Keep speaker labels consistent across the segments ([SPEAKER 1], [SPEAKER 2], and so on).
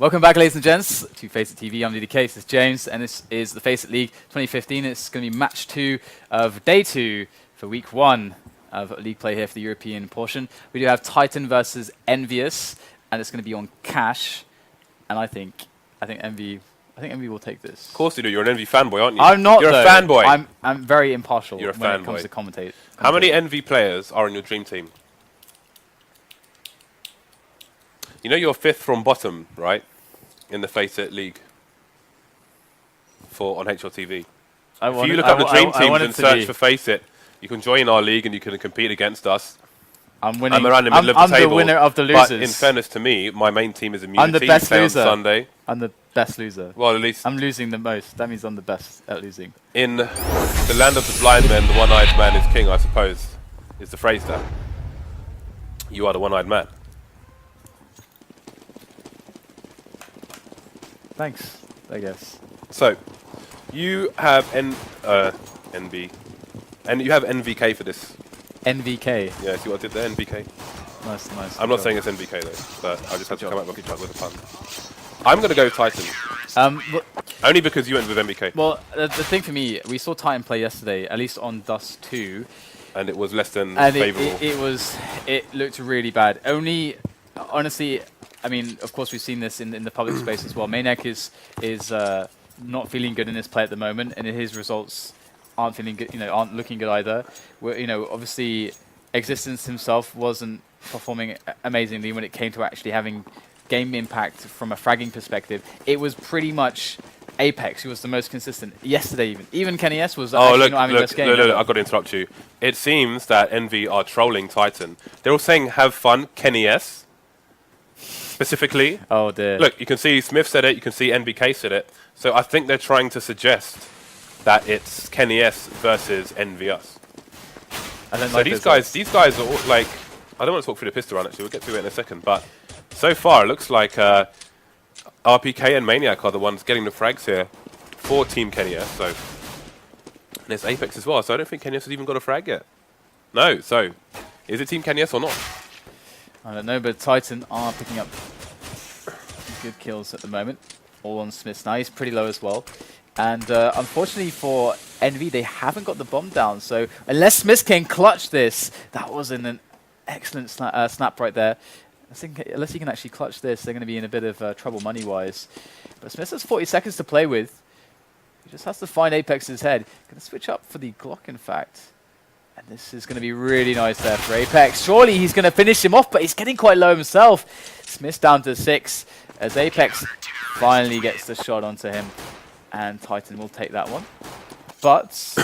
[SPEAKER 1] Welcome back, ladies and gents, to FACEIT TV. I'm the decache, this is James, and this is the FACEIT League 2015. It's going to be match 2 of day 2 for week 1 of league play here for the European portion. We do have Titan versus EnVyUs, and it's going to be on cash. And I think Envy will take this.
[SPEAKER 2] Of course you do. You're an Envy fanboy, aren't you?
[SPEAKER 1] I'm not.
[SPEAKER 2] You're
[SPEAKER 1] though.
[SPEAKER 2] a fanboy.
[SPEAKER 1] I'm very impartial
[SPEAKER 2] You're a
[SPEAKER 1] when it comes
[SPEAKER 2] fanboy.
[SPEAKER 1] to commentate.
[SPEAKER 2] How many Envy players are in your dream team? You know you're 5th from bottom, right? In the FACEIT League on HLTV. If you look up the dream teams and search for FACEIT, you can join our league and you can compete against us.
[SPEAKER 1] I'm winning.
[SPEAKER 2] I'm around the middle of the table.
[SPEAKER 1] I'm the winner of the losers.
[SPEAKER 2] But in fairness to me, my main team is Immunity.
[SPEAKER 1] I'm the best loser.
[SPEAKER 2] On Sunday.
[SPEAKER 1] I'm the best loser.
[SPEAKER 2] Well, at least
[SPEAKER 1] I'm losing the most. That means I'm the best at losing.
[SPEAKER 2] In the land of the blind men, the one-eyed man is king, I suppose, is the phrase there. You are the one-eyed man.
[SPEAKER 1] Thanks, I guess.
[SPEAKER 2] So, you have NB, and you have NVK for this.
[SPEAKER 1] NVK.
[SPEAKER 2] Yeah, see what I did there? NVK.
[SPEAKER 1] Nice.
[SPEAKER 2] I'm not saying it's NVK though, but I just had to come up with a pun. I'm going to go Titan. Only because you went with NVK.
[SPEAKER 1] Well, the thing for me, we saw Titan play yesterday, at least on Dust 2.
[SPEAKER 2] And it was less than
[SPEAKER 1] and
[SPEAKER 2] favourable.
[SPEAKER 1] It looked really bad. Honestly, I mean, of course, we've seen this in the public space as well. Maniac is not feeling good in this play at the moment, and his results aren't feeling good. Aren't looking good either. Obviously, Existence himself wasn't performing amazingly when it came to actually having game impact from a fragging perspective. It was pretty much Apex who was the most consistent yesterday. Even Kenny S was not having the best game.
[SPEAKER 2] Look, I've got to interrupt you. It seems that Envy are trolling Titan. They're all saying, "Have fun, Kenny S." Specifically.
[SPEAKER 1] Oh dear.
[SPEAKER 2] Look, you can see Smith said it, you can see NBK said it. So I think they're trying to suggest that it's Kenny S versus EnVyUs. So these guys are all like, I don't want to talk through the pistol run actually, we'll get to it in a second, but so far it looks like RPK and Maniac are the ones getting the frags here for Team Kenny S. So, and there's Apex as well, so I don't think Kenny S has even got a frag yet. No, so is it Team Kenny S or not?
[SPEAKER 1] I don't know, but Titan are picking up good kills at the moment. All on Smith now. He's pretty low as well. And unfortunately for Envy, they haven't got the bomb down. So unless Smith can clutch this, that was an excellent snap right there. I think unless he can actually clutch this, they're going to be in a bit of trouble money-wise. But Smith has 40 seconds to play with. He just has to find Apex's head. Going to switch up for the Glock, in fact. And this is going to be really nice there for Apex. Surely he's going to finish him off, but he's getting quite low himself. Smith's down to 6 as Apex finally gets the shot onto him. And Titan will take that one. But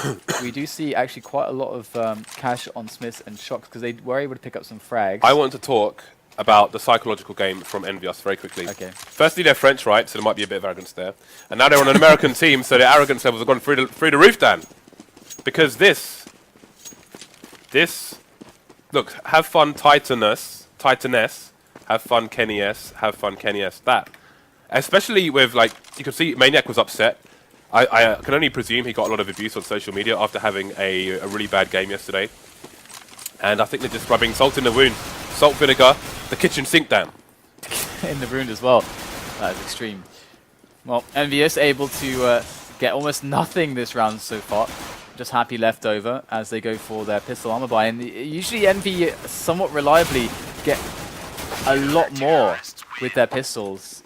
[SPEAKER 1] we do see actually quite a lot of cash on Smith and Shocks because they were able to pick up some frags.
[SPEAKER 2] I want to talk about the psychological game from EnVyUs very quickly.
[SPEAKER 1] Okay.
[SPEAKER 2] Firstly, they're French, right? So there might be a bit of arrogance there. And now they're on an American team, so their arrogance levels have gone through the roof, Dan. Because look, have fun Titaness, have fun Kenny S, have fun Kenny S, that. Especially with, like, you can see Maniac was upset. I can only presume he got a lot of abuse on social media after having a really bad game yesterday. And I think they're just rubbing salt in the wound. Salt, vinegar, the kitchen sink down.
[SPEAKER 1] In the wound as well. That is extreme. Well, EnVyUs able to get almost nothing this round so far. Just happy left over as they go for their pistol armor buy. And usually Envy somewhat reliably get a lot more with their pistols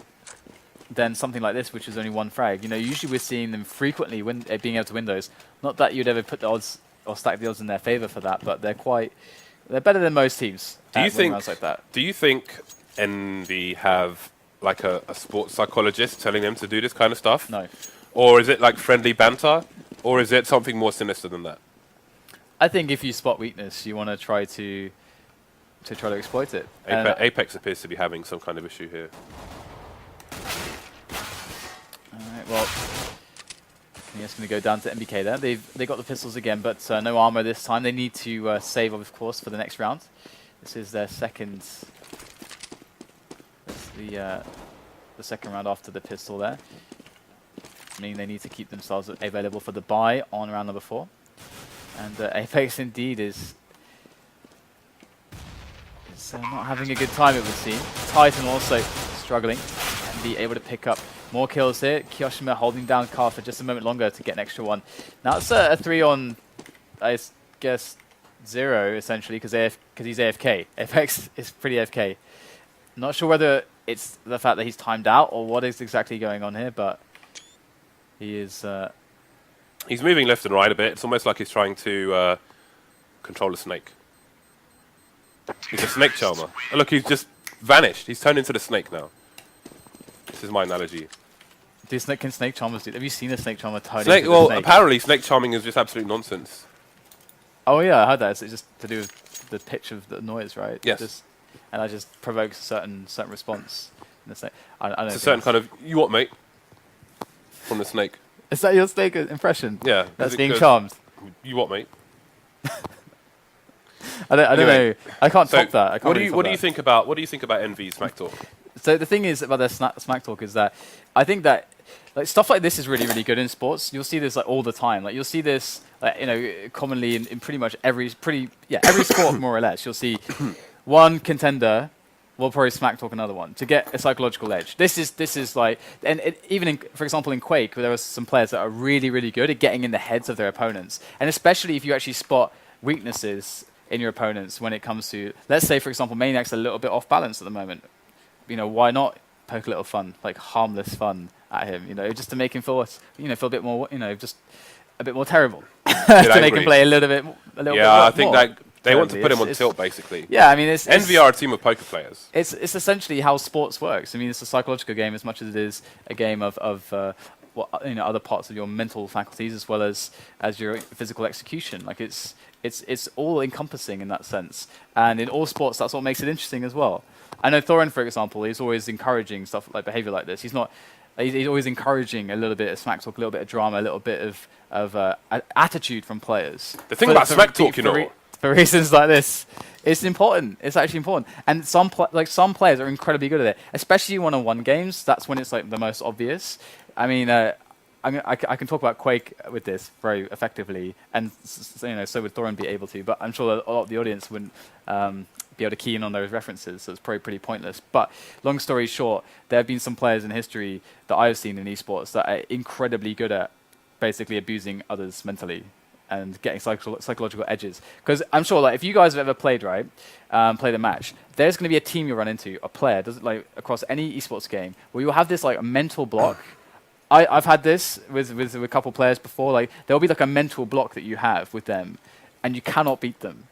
[SPEAKER 1] than something like this, which is only one frag. Usually we're seeing them frequently being able to win those. Not that you'd ever put the odds or stack the odds in their favor for that, but they're better than most teams. Do
[SPEAKER 2] you think Envy have like a sports psychologist telling them to do this kind of stuff?
[SPEAKER 1] No.
[SPEAKER 2] Or is it like friendly banter? Or is it something more sinister than that?
[SPEAKER 1] I think if you spot weakness, you want to try to exploit it.
[SPEAKER 2] Apex appears to be having some kind of issue here.
[SPEAKER 1] Alright, well, Kenny's going to go down to MBK there. They got the pistols again, but no armor this time. They need to save, of course, for the next round. This is their second. That's the second round after the pistol there. Meaning they need to keep themselves available for the buy on round number 4. And Apex indeed is not having a good time, it would seem. Titan also struggling. EnVy able to pick up more kills here. Kyoshima holding down Car for just a moment longer to get an extra one. Now it's a 3 on, I guess, 0 essentially because he's AFK. FX is pretty AFK. Not sure whether it's the fact that he's timed out or what is exactly going on here, but he is.
[SPEAKER 2] He's moving left and right a bit. It's almost like he's trying to control a snake. He's a snake charmer. Oh, look, he's just vanished. He's turned into the snake now. This is my analogy.
[SPEAKER 1] Can snake charmers do? Have you seen a snake charmer turn
[SPEAKER 2] Snake,
[SPEAKER 1] into
[SPEAKER 2] well,
[SPEAKER 1] a snake?
[SPEAKER 2] apparently snake charming is just absolute nonsense.
[SPEAKER 1] Oh yeah, I heard that. It's just to do with the pitch of the noise, right?
[SPEAKER 2] Yes.
[SPEAKER 1] And that just provokes a certain response in the snake. I don't
[SPEAKER 2] It's
[SPEAKER 1] know
[SPEAKER 2] a certain kind of, you what, mate? From the snake.
[SPEAKER 1] Is that your snake impression?
[SPEAKER 2] Yeah.
[SPEAKER 1] That's being charmed.
[SPEAKER 2] You what, mate?
[SPEAKER 1] I don't know. I can't top that. I can't
[SPEAKER 2] what
[SPEAKER 1] really
[SPEAKER 2] do
[SPEAKER 1] top
[SPEAKER 2] you
[SPEAKER 1] that.
[SPEAKER 2] think about EnVy's Smack Talk?
[SPEAKER 1] So the thing is about their smack talk is that I think that like stuff like this is really, really good in sports. You'll see this like all the time. Like you'll see this commonly in pretty much every sport more or less. You'll see one contender will probably smack talk another one to get a psychological edge. This is like, and even in, for example in Quake, where there are some players that are really, really good at getting in the heads of their opponents, and especially if you actually spot weaknesses in your opponents when it comes to, let's say for example, Maniac's a little bit off balance at the moment. Why not poke a little fun, like harmless fun at him, just to make him feel, feel a bit more, just a bit more terrible, to make him play a little bit more.
[SPEAKER 2] Yeah, I think that they want to put him on tilt, basically.
[SPEAKER 1] Yeah, I mean,
[SPEAKER 2] EnVy are a team of poker players.
[SPEAKER 1] It's essentially how sports works. I mean, it's a psychological game as much as it is a game of other parts of your mental faculties as well as your physical execution. Like it's all encompassing in that sense. And in all sports, that's what makes it interesting as well. I know Thorin, for example, is always encouraging stuff like behavior like this. He's always encouraging a little bit of smack talk, a little bit of drama, a little bit of attitude from players.
[SPEAKER 2] The thing about smack talk,
[SPEAKER 1] for reasons like this, it's important. It's actually important. And some players are incredibly good at it, especially one-on-one games. That's when it's like the most obvious. I mean, I can talk about Quake with this very effectively, and so would Thorin be able to. But I'm sure that a lot of the audience wouldn't be able to key in on those references, so it's probably pretty pointless. But long story short, there have been some players in history that I've seen in esports that are incredibly good at basically abusing others mentally and getting psychological edges. Because I'm sure, like, if you guys have ever played, right, played a match, there's going to be a team you run into, a player, across any esports game, where you'll have this like a mental block. I've had this with a couple players before. Like there'll be like a mental block that you have with them, and you cannot beat them.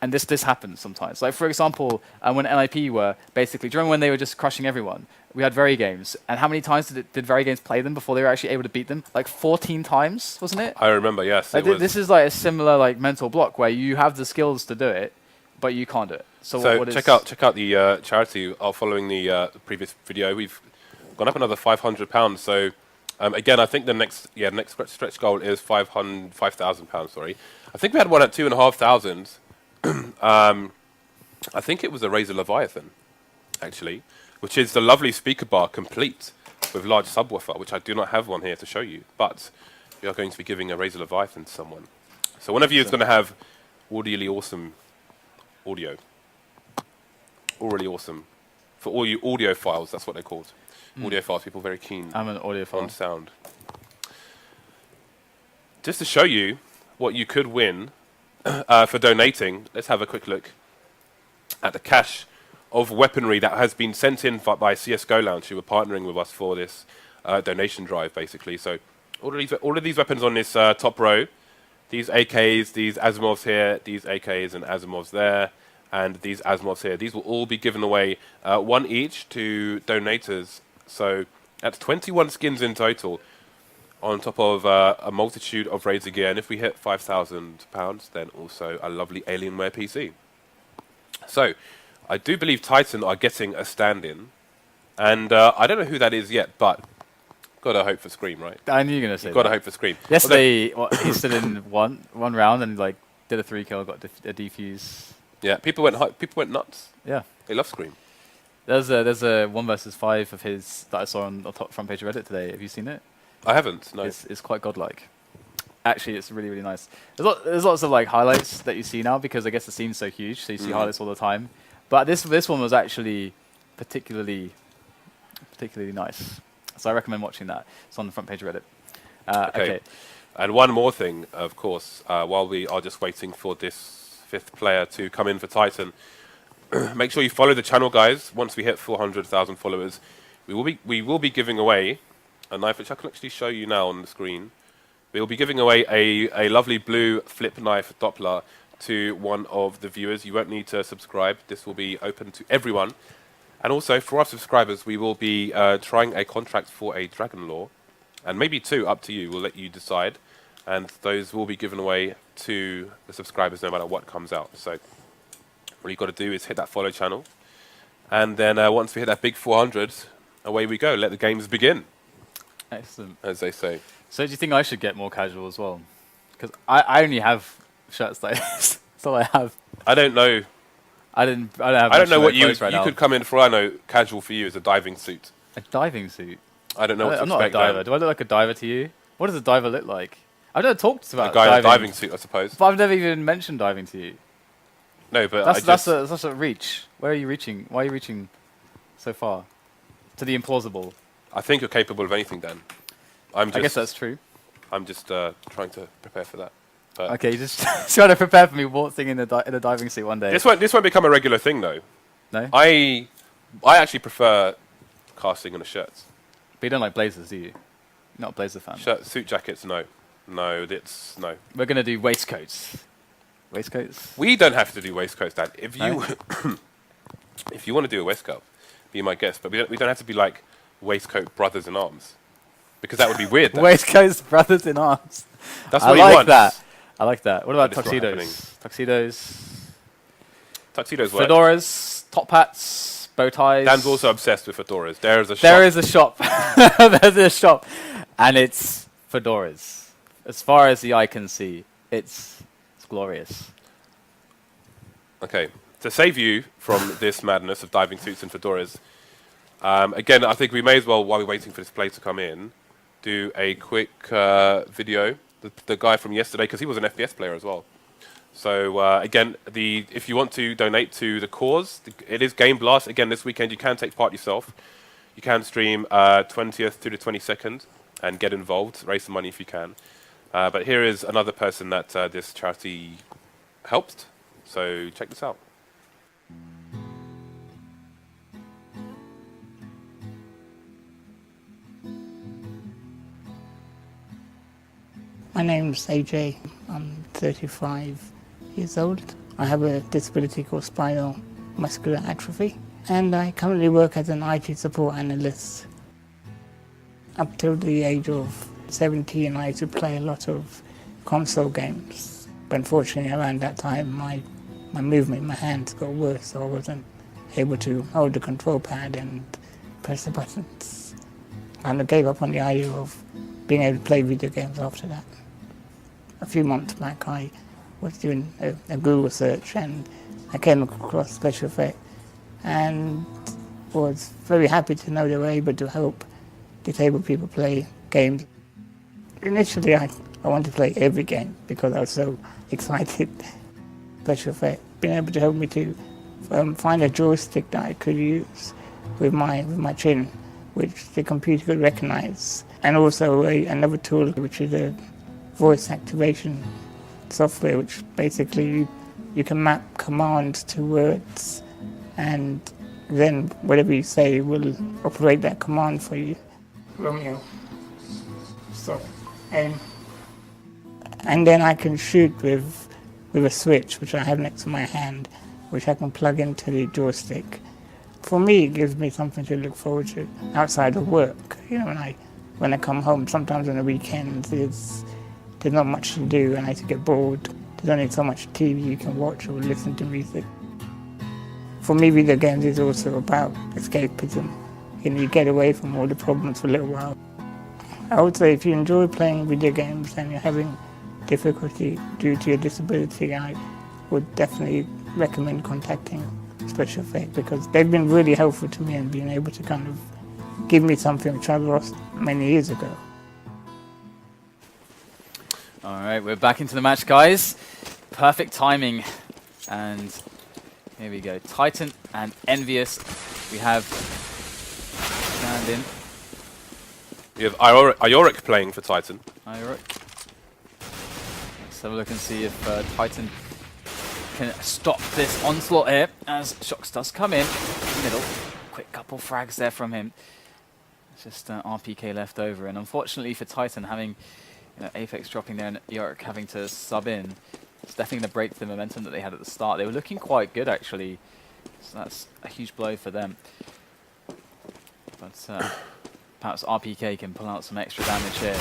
[SPEAKER 1] And this happens sometimes. Like for example, when NIP were basically, do you remember when they were just crushing everyone? We had Very Games, and how many times did Very Games play them before they were actually able to beat them? Like 14 times, wasn't it?
[SPEAKER 2] I remember, yes.
[SPEAKER 1] Like this is like a similar like mental block where you have the skills to do it, but you can't do it.
[SPEAKER 2] So check out the charity following the previous video. We've gone up another £500. So again, I think the next stretch goal is £5,000. Sorry, I think we had one at 2,500. I think it was a Razer Leviathan, actually, which is the lovely speaker bar complete with large subwoofer, which I do not have one here to show you, but we are going to be giving a Razer Leviathan to someone. So one of you is going to have audially awesome audio. Really awesome. For all you audio files, that's what they're called. Audio files, people very keen
[SPEAKER 1] I'm an audiophile
[SPEAKER 2] on sound. Just to show you what you could win for donating, let's have a quick look at the cache of weaponry that has been sent in by CSGO Lounge, who were partnering with us for this donation drive, basically. So all of these weapons on this top row, these AKs, these Asimovs here, these AKs and Asimovs there, and these Asimovs here, these will all be given away one each to donators. So that's 21 skins in total, on top of a multitude of Razer gear. And if we hit £5,000, then also a lovely Alienware PC. So I do believe Titan are getting a stand-in. And I don't know who that is yet, but got to hope for Scream, right?
[SPEAKER 1] I knew you were going to say
[SPEAKER 2] Got to hope for Scream.
[SPEAKER 1] Yesterday, he stood in one round and like did a 3-kill, got a defuse.
[SPEAKER 2] Yeah, people went nuts.
[SPEAKER 1] Yeah.
[SPEAKER 2] They love Scream.
[SPEAKER 1] There's a 1 versus 5 of his that I saw on the top front page of Reddit today. Have you seen it?
[SPEAKER 2] I haven't, no.
[SPEAKER 1] It's quite godlike. Actually, it's really, really nice. There's lots of like highlights that you see now because I guess the scene's so huge, so you see highlights all the time. But this one was actually particularly particularly nice. So I recommend watching that. It's on the front page of Reddit. Okay.
[SPEAKER 2] And one more thing, of course, while we are just waiting for this 5th player to come in for Titan, make sure you follow the channel, guys. Once we hit 400,000 followers, we will be giving away a knife, which I can actually show you now on the screen. We will be giving away a lovely blue flip knife Doppler to one of the viewers. You won't need to subscribe. This will be open to everyone. And also, for our subscribers, we will be trying a contract for a Dragon Lore. And maybe 2, up to you. We'll let you decide. And those will be given away to the subscribers no matter what comes out. So all you've got to do is hit that follow channel. And then once we hit that big 400, away we go. Let the games begin.
[SPEAKER 1] Excellent.
[SPEAKER 2] As they say.
[SPEAKER 1] So do you think I should get more casual as well? Because I only have shirts like this. That's all I have.
[SPEAKER 2] I don't know.
[SPEAKER 1] I don't have.
[SPEAKER 2] I don't know what you
[SPEAKER 1] right
[SPEAKER 2] could come in for. I know casual for you is a diving suit.
[SPEAKER 1] A diving suit?
[SPEAKER 2] I don't know what to
[SPEAKER 1] I'm not a diver. Do I look like a diver to you? What does a diver look like? I've never talked about
[SPEAKER 2] a guy in a diving suit, I suppose.
[SPEAKER 1] But I've never even mentioned diving to you.
[SPEAKER 2] No, but
[SPEAKER 1] that's a reach. Where are you reaching? Why are you reaching so far? To the implausible.
[SPEAKER 2] I think you're capable of anything, Dan. I
[SPEAKER 1] guess that's true.
[SPEAKER 2] I'm just trying to prepare for that. But
[SPEAKER 1] okay, you just trying to prepare for me waltzing in a diving suit one day.
[SPEAKER 2] This won't become a regular thing, though.
[SPEAKER 1] No?
[SPEAKER 2] I actually prefer casting on the shirts.
[SPEAKER 1] But you don't like blazers, do you? You're not a blazer fan.
[SPEAKER 2] Suit jackets, no. No.
[SPEAKER 1] We're going to do waistcoats. Waistcoats?
[SPEAKER 2] We don't have to do waistcoats, Dan. If you if you want to do a waistcoat, be my guest. But we don't have to be like waistcoat brothers in arms. Because that would be weird.
[SPEAKER 1] Waistcoats brothers in arms.
[SPEAKER 2] That's what
[SPEAKER 1] I
[SPEAKER 2] he
[SPEAKER 1] like
[SPEAKER 2] wants.
[SPEAKER 1] that. I like that. What about
[SPEAKER 2] That is
[SPEAKER 1] tuxedos?
[SPEAKER 2] Tuxedos work.
[SPEAKER 1] Fedoras, top hats, bow ties.
[SPEAKER 2] Dan's also obsessed with fedoras. There is a shop.
[SPEAKER 1] There is a shop. There's a shop. And it's fedoras. As far as the eye can see, it's glorious.
[SPEAKER 2] Okay. To save you from this madness of diving suits and fedoras, again, I think we may as well, while we're waiting for this play to come in, do a quick video. The guy from yesterday, because he was an FPS player as well. So again, if you want to donate to the cause, it is Game Blast. Again, this weekend you can take part yourself. You can stream 20th to the 22nd and get involved, raise some money if you can. But here is another person that this charity helped. So check this out.
[SPEAKER 3] My name's AJ. I'm 35 years old. I have a disability called spinal muscular atrophy, and I currently work as an IT support analyst. Up till the age of 17, I used to play a lot of console games. But unfortunately, around that time, my movement in my hands got worse, so I wasn't able to hold the control pad and press the buttons. And I gave up on the idea of being able to play video games after that. A few months back, I was doing a Google search and I came across Special Effect and was very happy to know they were able to help disabled people play games. Initially, I wanted to play every game because I was so excited. Special Effect being able to help me to find a joystick that I could use with my chin, which the computer could recognize, and also another tool which is a voice activation software, which basically you can map commands to words, and then whatever you say will operate that command for you. Romeo, stop, aim. And then I can shoot with a switch, which I have next to my hand, which I can plug into the joystick. For me, it gives me something to look forward to outside of work. You know, when I come home, sometimes on the weekends, there's not much to do and I used to get bored. There's only so much TV you can watch or listen to music. For me, video games is also about escapism. You know, you get away from all the problems for a little while. I would say if you enjoy playing video games and you're having difficulty due to your disability, I would definitely recommend contacting Special Effect because they've been really helpful to me in being able to kind of give me something which I lost many years ago.
[SPEAKER 1] All right, we're back into the match, guys. Perfect timing. And here we go. Titan and EnVyUs. We have and in.
[SPEAKER 2] You have Ioric playing for Titan.
[SPEAKER 1] Ioric. Let's have a look and see if Titan can stop this onslaught here as Shox does come in. Middle. Quick couple frags there from him. It's just RPK left over. And unfortunately for Titan, having Apex dropping there and Ioric having to sub in, it's definitely going to break the momentum that they had at the start. They were looking quite good, actually. So that's a huge blow for them. But perhaps RPK can pull out some extra damage here.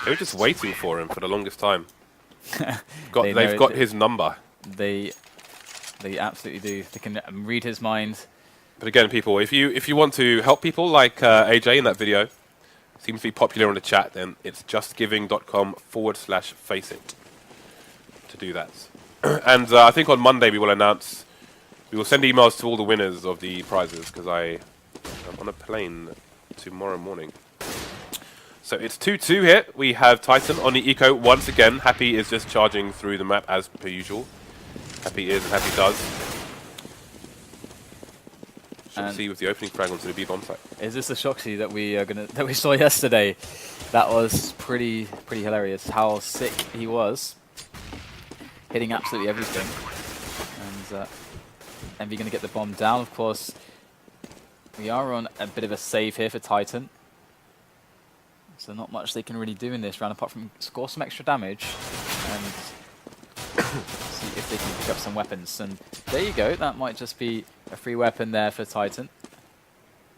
[SPEAKER 2] They were just waiting for him for the longest time. They've got his number.
[SPEAKER 1] They absolutely do. They can read his mind.
[SPEAKER 2] But again, people, if you want to help people like AJ in that video, seems to be popular on the chat, then it's justgiving.com/FACEIT to do that. And I think on Monday we will send emails to all the winners of the prizes, because I'm on a plane tomorrow morning. So it's 2-2 here. We have Titan on the eco once again. Happy is just charging through the map as per usual. Happy is and Happy does. Shoxy with the opening frag onto the B bomb site.
[SPEAKER 1] Is this the Shoxy that we saw yesterday? That was pretty hilarious. How sick he was, hitting absolutely everything. And EnVy going to get the bomb down. Of course, we are on a bit of a save here for Titan. So not much they can really do in this round apart from score some extra damage and see if they can pick up some weapons. And there you go, that might just be a free weapon there for Titan.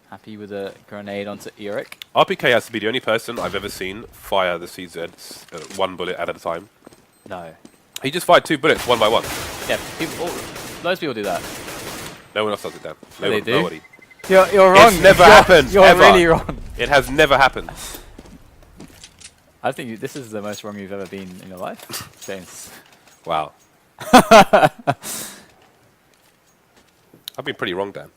[SPEAKER 1] Happy with a grenade onto Ioric.
[SPEAKER 2] RPK has to be the only person I've ever seen fire the CZs one bullet at a time.
[SPEAKER 1] No.
[SPEAKER 2] He just fired 2 bullets one by one.
[SPEAKER 1] Yeah, loads of people do that.
[SPEAKER 2] No one else does it, Dan.
[SPEAKER 1] They do?
[SPEAKER 2] Nobody.
[SPEAKER 1] You're wrong.
[SPEAKER 2] It's never happened.
[SPEAKER 1] You're
[SPEAKER 2] ever.
[SPEAKER 1] really wrong.
[SPEAKER 2] It has never happened.
[SPEAKER 1] I think this is the most wrong you've ever been in your life, James.
[SPEAKER 2] Wow. I've been pretty wrong, Dan.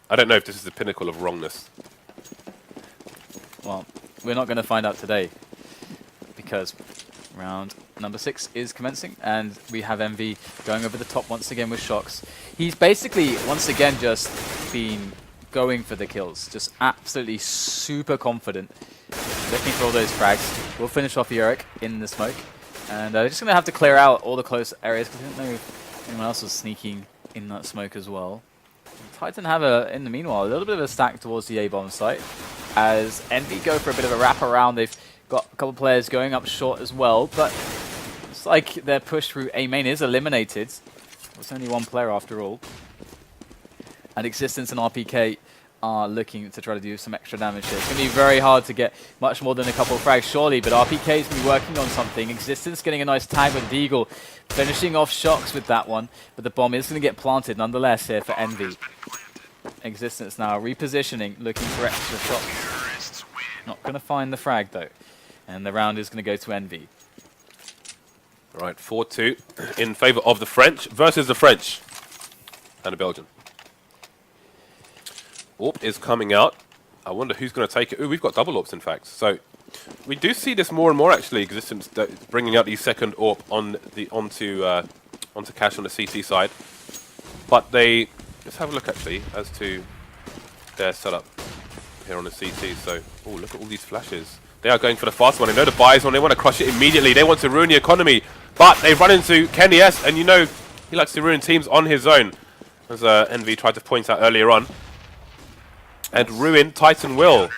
[SPEAKER 2] I don't know if this is the pinnacle of wrongness.
[SPEAKER 1] Well, we're not going to find out today because round number 6 is commencing and we have EnVy going over the top once again with Shox. He's basically once again just been going for the kills, just absolutely super confident, looking for all those frags. We'll finish off Ioric in the smoke and we're just going to have to clear out all the close areas because I didn't know if anyone else was sneaking in that smoke as well. Titan have, in the meanwhile, a little bit of a stack towards the A-bomb site as EnVy go for a bit of a wrap around. They've got a couple players going up short as well, but it's like their push through A main is eliminated. It's only one player after all. And Existence and RPK are looking to try to do some extra damage here. It's going to be very hard to get much more than a couple of frags, surely, but RPK is going to be working on something. Existence getting a nice tag with Deagle, finishing off Shox with that one, but the bomb is going to get planted nonetheless here for EnVy. Existence now repositioning, looking for extra shots. Not going to find the frag though. And the round is going to go to EnVy.
[SPEAKER 2] Right, 4-2 in favour of the French versus the French and the Belgian. AWP is coming out. I wonder who's going to take it. Ooh, we've got double AWPs in fact. So we do see this more and more actually. Existence bringing out the second AWP onto Cash on the CT side. But let's have a look actually as to their setup here on the CT. So, oh, look at all these flashes. They are going for the fast one. They know the buys one. They want to crush it immediately. They want to ruin the economy. But they've run into Kenny S, and you know he likes to ruin teams on his own, as EnVy tried to point out earlier on. And ruin Titan will,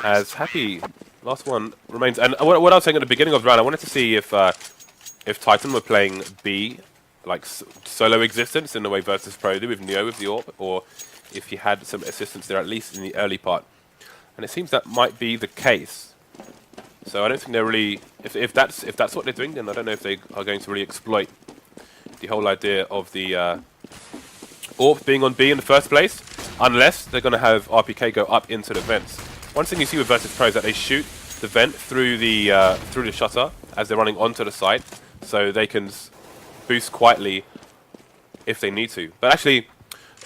[SPEAKER 2] as Happy, last one remains. And what I was saying at the beginning of the round, I wanted to see if Titan were playing B, like solo Existence in the way Versus Pro do with Neo with the AWP, or if you had some assistance there at least in the early part. And it seems that might be the case. So I don't think they're really, if that's what they're doing, then I don't know if they are going to really exploit the whole idea of the AWP being on B in the first place, unless they're going to have RPK go up into the vents. One thing you see with Versus Pro is that they shoot the vent through the shutter as they're running onto the site, so they can boost quietly if they need to. But actually,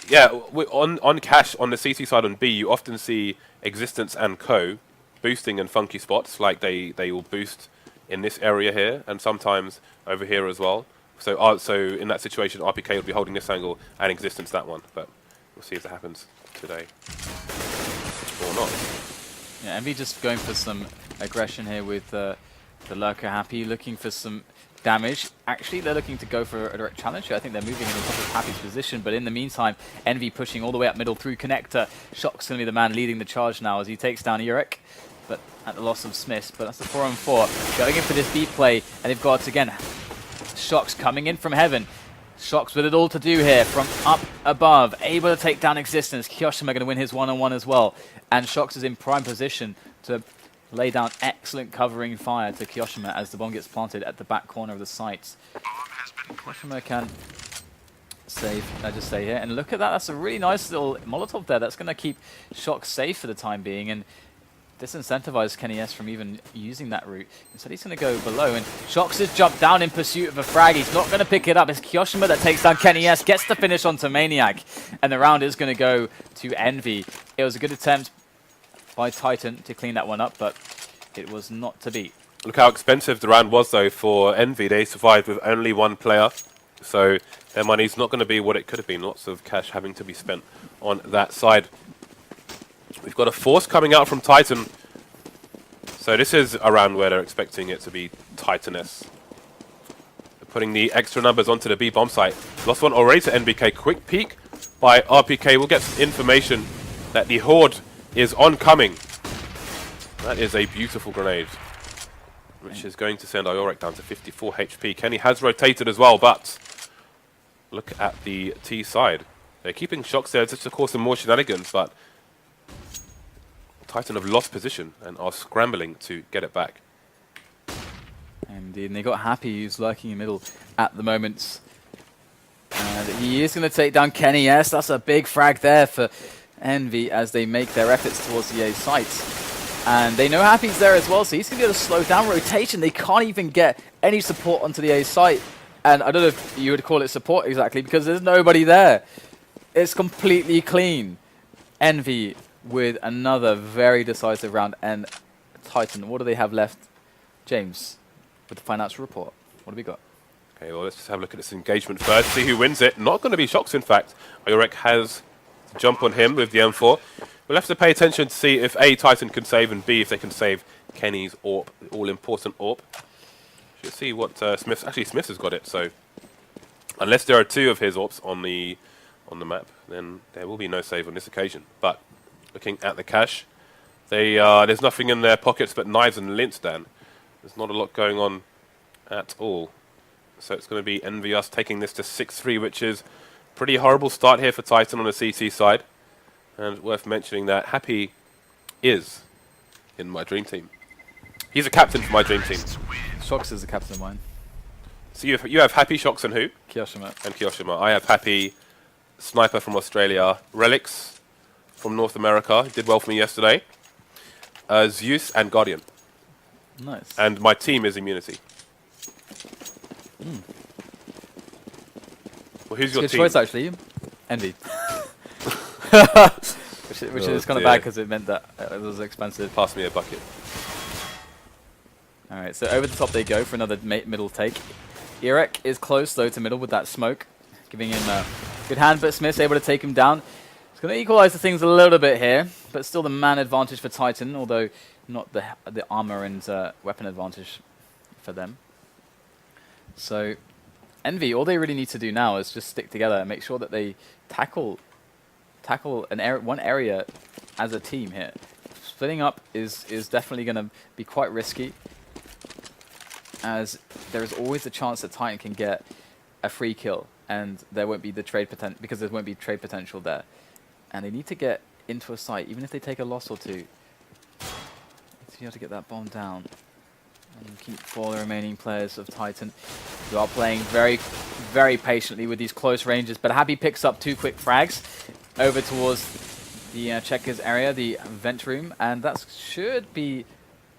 [SPEAKER 2] yeah, on Cash, on the CT side on B, you often see Existence and Co boosting in funky spots, like they will boost in this area here, and sometimes over here as well. So in that situation, RPK will be holding this angle and Existence that one, but we'll see if that happens today. or not.
[SPEAKER 1] Yeah, EnVy just going for some aggression here with the Lurker Happy, looking for some damage. Actually, they're looking to go for a direct challenge here. I think they're moving in on top of Happy's position, but in the meantime, EnVy pushing all the way up middle through Connector. Shock's going to be the man leading the charge now as he takes down Urek, but at the loss of Smith. But that's the 4-on-4. Going in for this beat play, and they've got, again, Shock's coming in from heaven. Shock's with it all to do here from up above, able to take down Existence. Kyoshima going to win his one-on-one as well, and Shock's is in prime position to lay down excellent covering fire to Kyoshima as the bomb gets planted at the back corner of the site. Kyoshima can save, just stay here. And look at that, that's a really nice little Molotov there. That's going to keep Shock safe for the time being and disincentivize Kenny S from even using that route. Instead he's going to go below, and Shox has jumped down in pursuit of a frag. He's not going to pick it up. It's Kyoshima that takes down Kenny S, gets the finish onto Maniac, and the round is going to go to EnVy. It was a good attempt by Titan to clean that one up, but it was not to be.
[SPEAKER 2] Look how expensive the round was, though, for EnVy. They survived with only one player, so their money's not going to be what it could have been. Lots of cash having to be spent on that side. We've got a force coming out from Titan. So this is a round where they're expecting it to be Titaness. They're putting the extra numbers onto the B bomb site. Lost one already to NBK. Quick peek by RPK. We'll get some information that the Horde is oncoming. That is a beautiful grenade, which is going to send Iorek down to 54 HP. Kenny has rotated as well, but look at the T side. They're keeping Shox there just to cause some more shenanigans, but Titan have lost position and are scrambling to get it back.
[SPEAKER 1] Indeed, and they got Happy, who's lurking in the middle at the moment. And he is going to take down Kenny S. That's a big frag there for EnVy as they make their efforts towards the A site. And they know Happy's there as well, so he's going to be able to slow down rotation. They can't even get any support onto the A site. And I don't know if you would call it support exactly, because there's nobody there. It's completely clean. EnVy with another very decisive round. And Titan, what do they have left? James, with the financial report. What do we got?
[SPEAKER 2] Okay, well, let's just have a look at this engagement first, see who wins it. Not going to be Shox, in fact. Iorek has to jump on him with the M4. We'll have to pay attention to see if A, Titan can save, and B, if they can save Kenny's AWP, all-important AWP. Should see what Smith... Actually, Smith has got it, so... Unless there are two of his AWPs on the map, then there will be no save on this occasion. But, looking at the cash, there's nothing in their pockets but knives and lints, Dan. There's not a lot going on at all. So it's going to be EnVyUs taking this to 6-3, which is pretty horrible start here for Titan on the CT side. And worth mentioning that Happy is in my dream team. He's a captain for my dream team.
[SPEAKER 1] Shox is the captain of mine.
[SPEAKER 2] So you have Happy, Shox, and who?
[SPEAKER 1] Kyoshima.
[SPEAKER 2] And Kyoshima. I have Happy, Sniper from Australia, Relics from North America, did well for me yesterday, Zeus, and Guardian.
[SPEAKER 1] Nice.
[SPEAKER 2] And my team is Immunity. Well, who's your
[SPEAKER 1] Good
[SPEAKER 2] team?
[SPEAKER 1] choice, actually. EnVy. which is kind of bad because it meant that it was expensive.
[SPEAKER 2] Pass me a bucket.
[SPEAKER 1] Alright, so over the top they go for another middle take. Irek is close though to middle with that smoke, giving him a good hand, but Smith's able to take him down. It's going to equalize the things a little bit here, but still the man advantage for Titan, although not the armor and weapon advantage for them. So EnVy, all they really need to do now is just stick together and make sure that they tackle one area as a team here. Splitting up is definitely going to be quite risky, as there is always a chance that Titan can get a free kill, and there won't be the trade potential because there won't be trade potential there. And they need to get into a site, even if they take a loss or two, to be able to get that bomb down and keep for the remaining players of Titan, who are playing very, very patiently with these close ranges. But Happy picks up 2 quick frags over towards the checkers area, the vent room, and that should be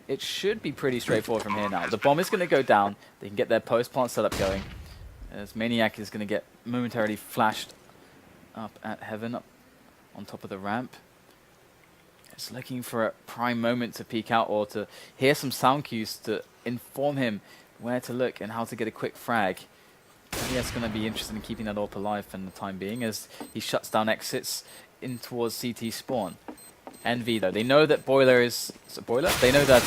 [SPEAKER 1] pretty straightforward from here now. The bomb is going to go down. They can get their post plant setup going, as Maniac is going to get momentarily flashed up at heaven, up on top of the ramp. It's looking for a prime moment to peek out or to hear some sound cues to inform him where to look and how to get a quick frag. It's going to be interested in keeping that AWP alive for the time being, as he shuts down exits in towards CT spawn. EnVy though, they know that boiler is a boiler. They know that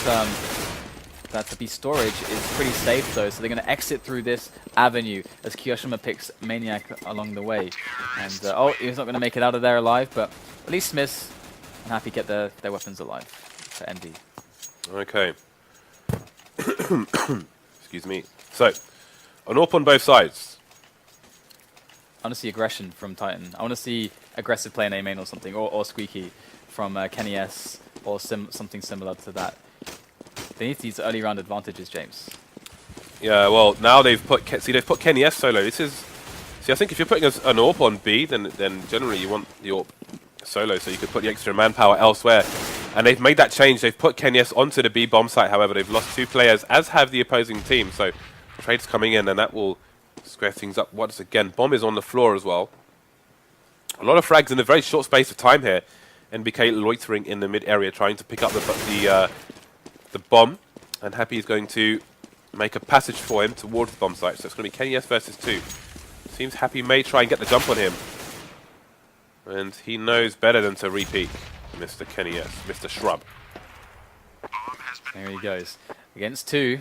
[SPEAKER 1] that the B storage is pretty safe though, so they're going to exit through this avenue as Kiyoshima picks Maniac along the way. And oh, he's not going to make it out of there alive, but at least Smiths and Happy get their weapons alive for EnVy.
[SPEAKER 2] Okay. Excuse me. So, an AWP on both sides.
[SPEAKER 1] I want to see aggression from Titan. I want to see aggressive play in A main or something, or Squeaky from Kenny S, or something similar to that. They need these early round advantages, James.
[SPEAKER 2] Yeah, well, now they've put Kenny S solo. This is, see, I think if you're putting an AWP on B, then generally you want the AWP solo, so you could put the extra manpower elsewhere. And they've made that change. They've put Kenny S onto the B bomb site. However, they've lost 2 players, as have the opposing team. So trade's coming in, and that will square things up once again. Bomb is on the floor as well. A lot of frags in a very short space of time here. NBK loitering in the mid area, trying to pick up the bomb, and Happy is going to make a passage for him towards the bomb site. So it's going to be Kenny S versus 2. Seems Happy may try and get the jump on him, and he knows better than to repeat. Mr. Kenny S, Mr. Shrub.
[SPEAKER 1] There he goes. Against 2.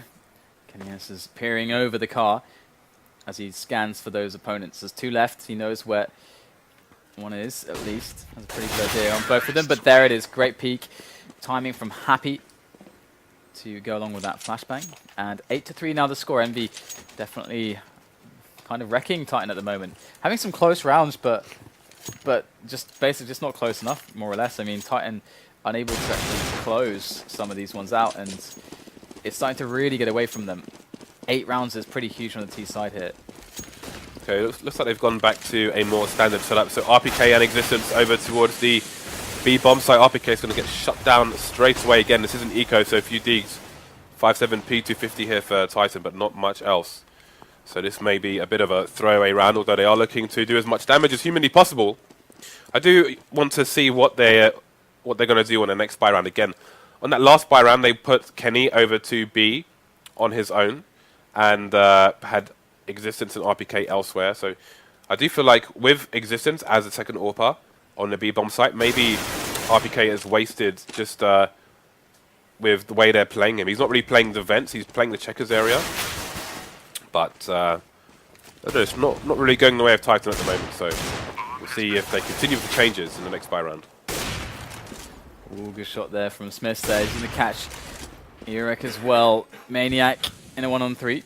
[SPEAKER 1] Kenny S is peering over the car as he scans for those opponents. There's 2 left. He knows where one is, at least. Has a pretty good idea on both of them, but there it is. Great peek. Timing from Happy to go along with that flashbang. And 8-3 now the score. EnVy definitely kind of wrecking Titan at the moment. Having some close rounds, but just basically just not close enough, more or less. I mean, Titan unable to actually close some of these ones out, and it's starting to really get away from them. 8 rounds is pretty huge on the T side here.
[SPEAKER 2] Okay, looks like they've gone back to a more standard setup. So RPK and Existence over towards the B bomb site. RPK is going to get shut down straight away. Again, this isn't eco, so a few digs. 5-7 P250 here for Titan, but not much else. So this may be a bit of a throwaway round, although they are looking to do as much damage as humanly possible. I do want to see what they're going to do on the next buy round. Again, on that last buy round, they put Kenny over to B on his own, and had Existence and RPK elsewhere. So I do feel like with Existence as a second AWPer on the B bomb site, maybe RPK is wasted just with the way they're playing him. He's not really playing the vents; he's playing the checkers area. But it's not really going the way of Titan at the moment, so we'll see if they continue with the changes in the next buy round.
[SPEAKER 1] Ooh, good shot there from Smith there. He's going to catch Eurek as well. Maniac in a 1-on-3.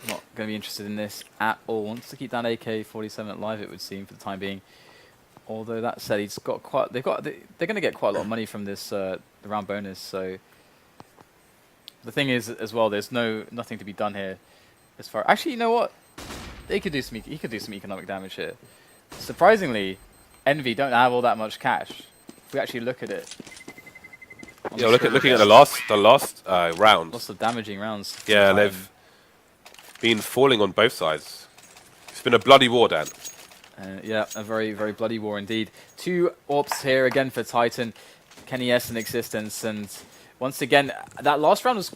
[SPEAKER 1] Not going to be interested in this at all. Wants to keep that AK-47 alive, it would seem, for the time being. Although that said, he's got quite. They're going to get quite a lot of money from this the round bonus, so. The thing is, as well, there's nothing to be done here. As far actually, you know what? He could do some economic damage here. Surprisingly, EnVy don't have all that much cash. If we actually look at it.
[SPEAKER 2] Yeah, looking at the last round.
[SPEAKER 1] Lots of damaging rounds.
[SPEAKER 2] Yeah, they've been falling on both sides. It's been a bloody war, Dan.
[SPEAKER 1] Yeah, a very, very bloody war indeed. 2 AWPs here again for Titan. Kenny S in Existence, and once again, that last round was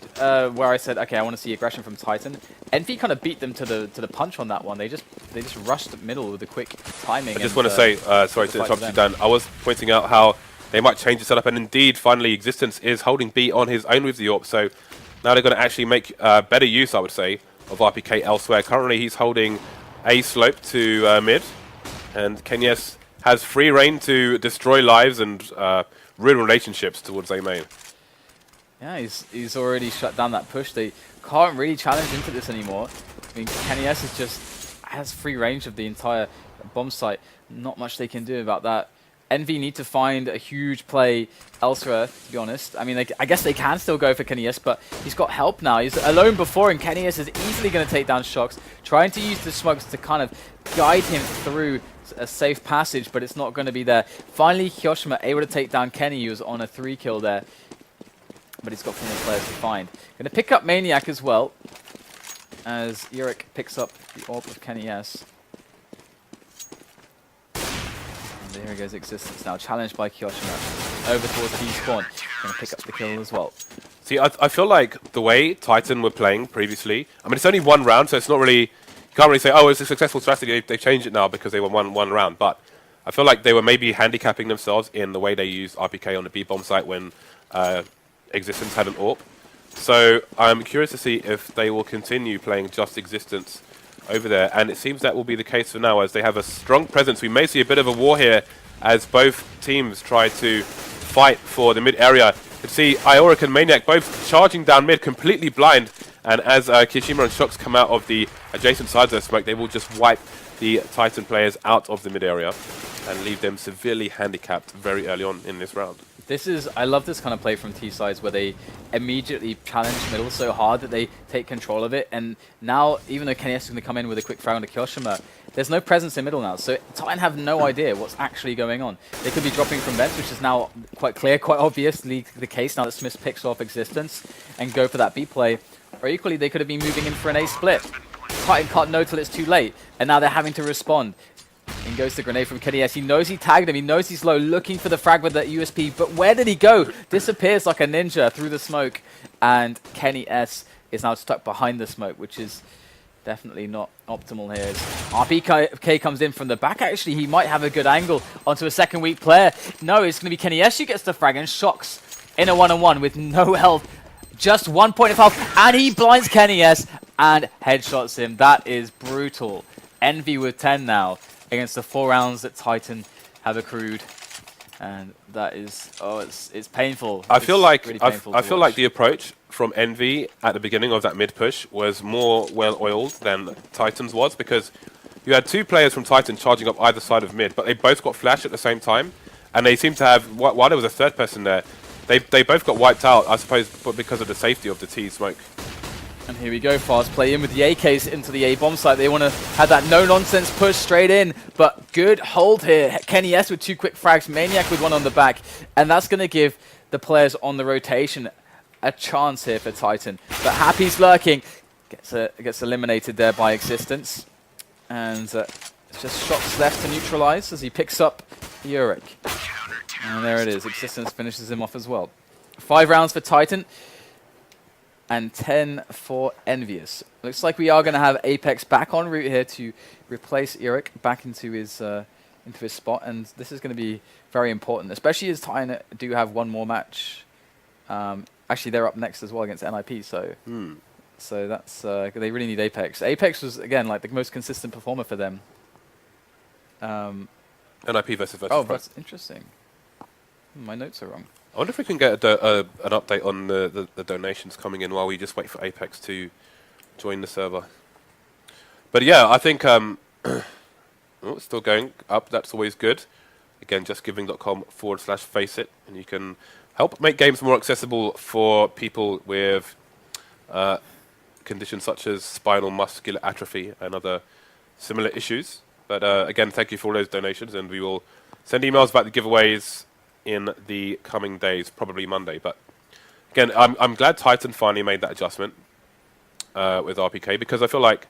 [SPEAKER 1] where I said, okay, I want to see aggression from Titan. EnVy kind of beat them to the punch on that one. They just rushed the middle with the quick timing.
[SPEAKER 2] I just want to say, sorry to interrupt you, Dan. I was pointing out how they might change the setup, and indeed, finally, Existence is holding B on his own with the AWP. So now they're going to actually make better use, I would say, of RPK elsewhere. Currently, he's holding A slope to mid, and Kenny S has free reign to destroy lives and ruin relationships towards A main.
[SPEAKER 1] Yeah, he's already shut down that push. They can't really challenge into this anymore. I mean, Kenny S is just has free range of the entire bomb site. Not much they can do about that. EnVy need to find a huge play elsewhere, to be honest. I mean, I guess they can still go for Kenny S, but he's got help now. He's alone before, and Kenny S is easily going to take down Shocks, trying to use the smokes to kind of guide him through a safe passage, but it's not going to be there. Finally, Kiyoshima able to take down Kenny, who was on a 3 kill there. But he's got 4 more players to find. Going to pick up Maniac as well, as Eurek picks up the AWP of Kenny S. And there he goes, Existence now, challenged by Kiyoshima. Over towards T spawn. Going to pick up the kill as well.
[SPEAKER 2] See, I feel like the way Titan were playing previously, I mean, it's only 1 round, so it's not really, you can't really say, oh, it's a successful strategy, they've changed it now because they won one round. But I feel like they were maybe handicapping themselves in the way they used RPK on the B-bomb site when Existence had an AWP. So I'm curious to see if they will continue playing just Existence over there, and it seems that will be the case for now as they have a strong presence. We may see a bit of a war here as both teams try to fight for the mid area. You can see Ioric and Maniac both charging down mid, completely blind, and as Kishima and Shox come out of the adjacent sides of the smoke, they will just wipe the Titan players out of the mid area and leave them severely handicapped very early on in this round.
[SPEAKER 1] I love this kind of play from T sides where they immediately challenge middle so hard that they take control of it. And now, even though KennyS is going to come in with a quick frag on the Kyoshima, there's no presence in middle now. So Titan have no idea what's actually going on. They could be dropping from vents, which is now quite clear, quite obviously the case now that Smith picks off Existence and go for that B play. Or equally, they could have been moving in for an A split. Titan can't know till it's too late, and now they're having to respond. In goes the grenade from KennyS. He knows he tagged him. He knows he's low, looking for the frag with that USP. But where did he go? Disappears like a ninja through the smoke. And KennyS is now stuck behind the smoke, which is definitely not optimal here. As RPK comes in from the back. Actually, he might have a good angle onto a second weak player. No, it's going to be KennyS who gets the frag and Shox in a one-on-one with no health. Just 1 point of health. And he blinds KennyS and headshots him. That is brutal. Envy with 10 now against the 4 rounds that Titan have accrued, and that is it's painful.
[SPEAKER 2] I feel like
[SPEAKER 1] really
[SPEAKER 2] I feel like the approach from Envy at the beginning of that mid push was more well oiled than Titan's was, because you had 2 players from Titan charging up either side of mid, but they both got flash at the same time, and they seem to have, while there was a third person there, they both got wiped out, I suppose, but because of the safety of the T smoke.
[SPEAKER 1] And here we go, fast play in with the AKs into the A bomb site. They want to have that no-nonsense push straight in, but good hold here. KennyS with 2 quick frags, Maniac with 1 on the back, and that's going to give the players on the rotation a chance here for Titan. But Happy's lurking, gets eliminated there by Existence, and it's just Shox left to neutralize as he picks up Uric. And there it is, Existence finishes him off as well. 5 rounds for Titan. And 10 for EnVyUs. Looks like we are going to have Apex back en route here to replace Uric back into his spot, and this is going to be very important, especially as Titan do have 1 more match. Actually, they're up next as well against NIP, so so that's they really need Apex. Apex was again like the most consistent performer for them.
[SPEAKER 2] NIP versus
[SPEAKER 1] oh, that's interesting. My notes are wrong.
[SPEAKER 2] I wonder if we can get an update on the donations coming in while we just wait for Apex to join the server. But yeah, I think it's still going up. That's always good. Again, justgiving.com/FACEIT, and you can help make games more accessible for people with conditions such as spinal muscular atrophy and other similar issues. But again, thank you for all those donations, and we will send emails about the giveaways in the coming days, probably Monday. But again, I'm glad Titan finally made that adjustment with RPK, because I feel like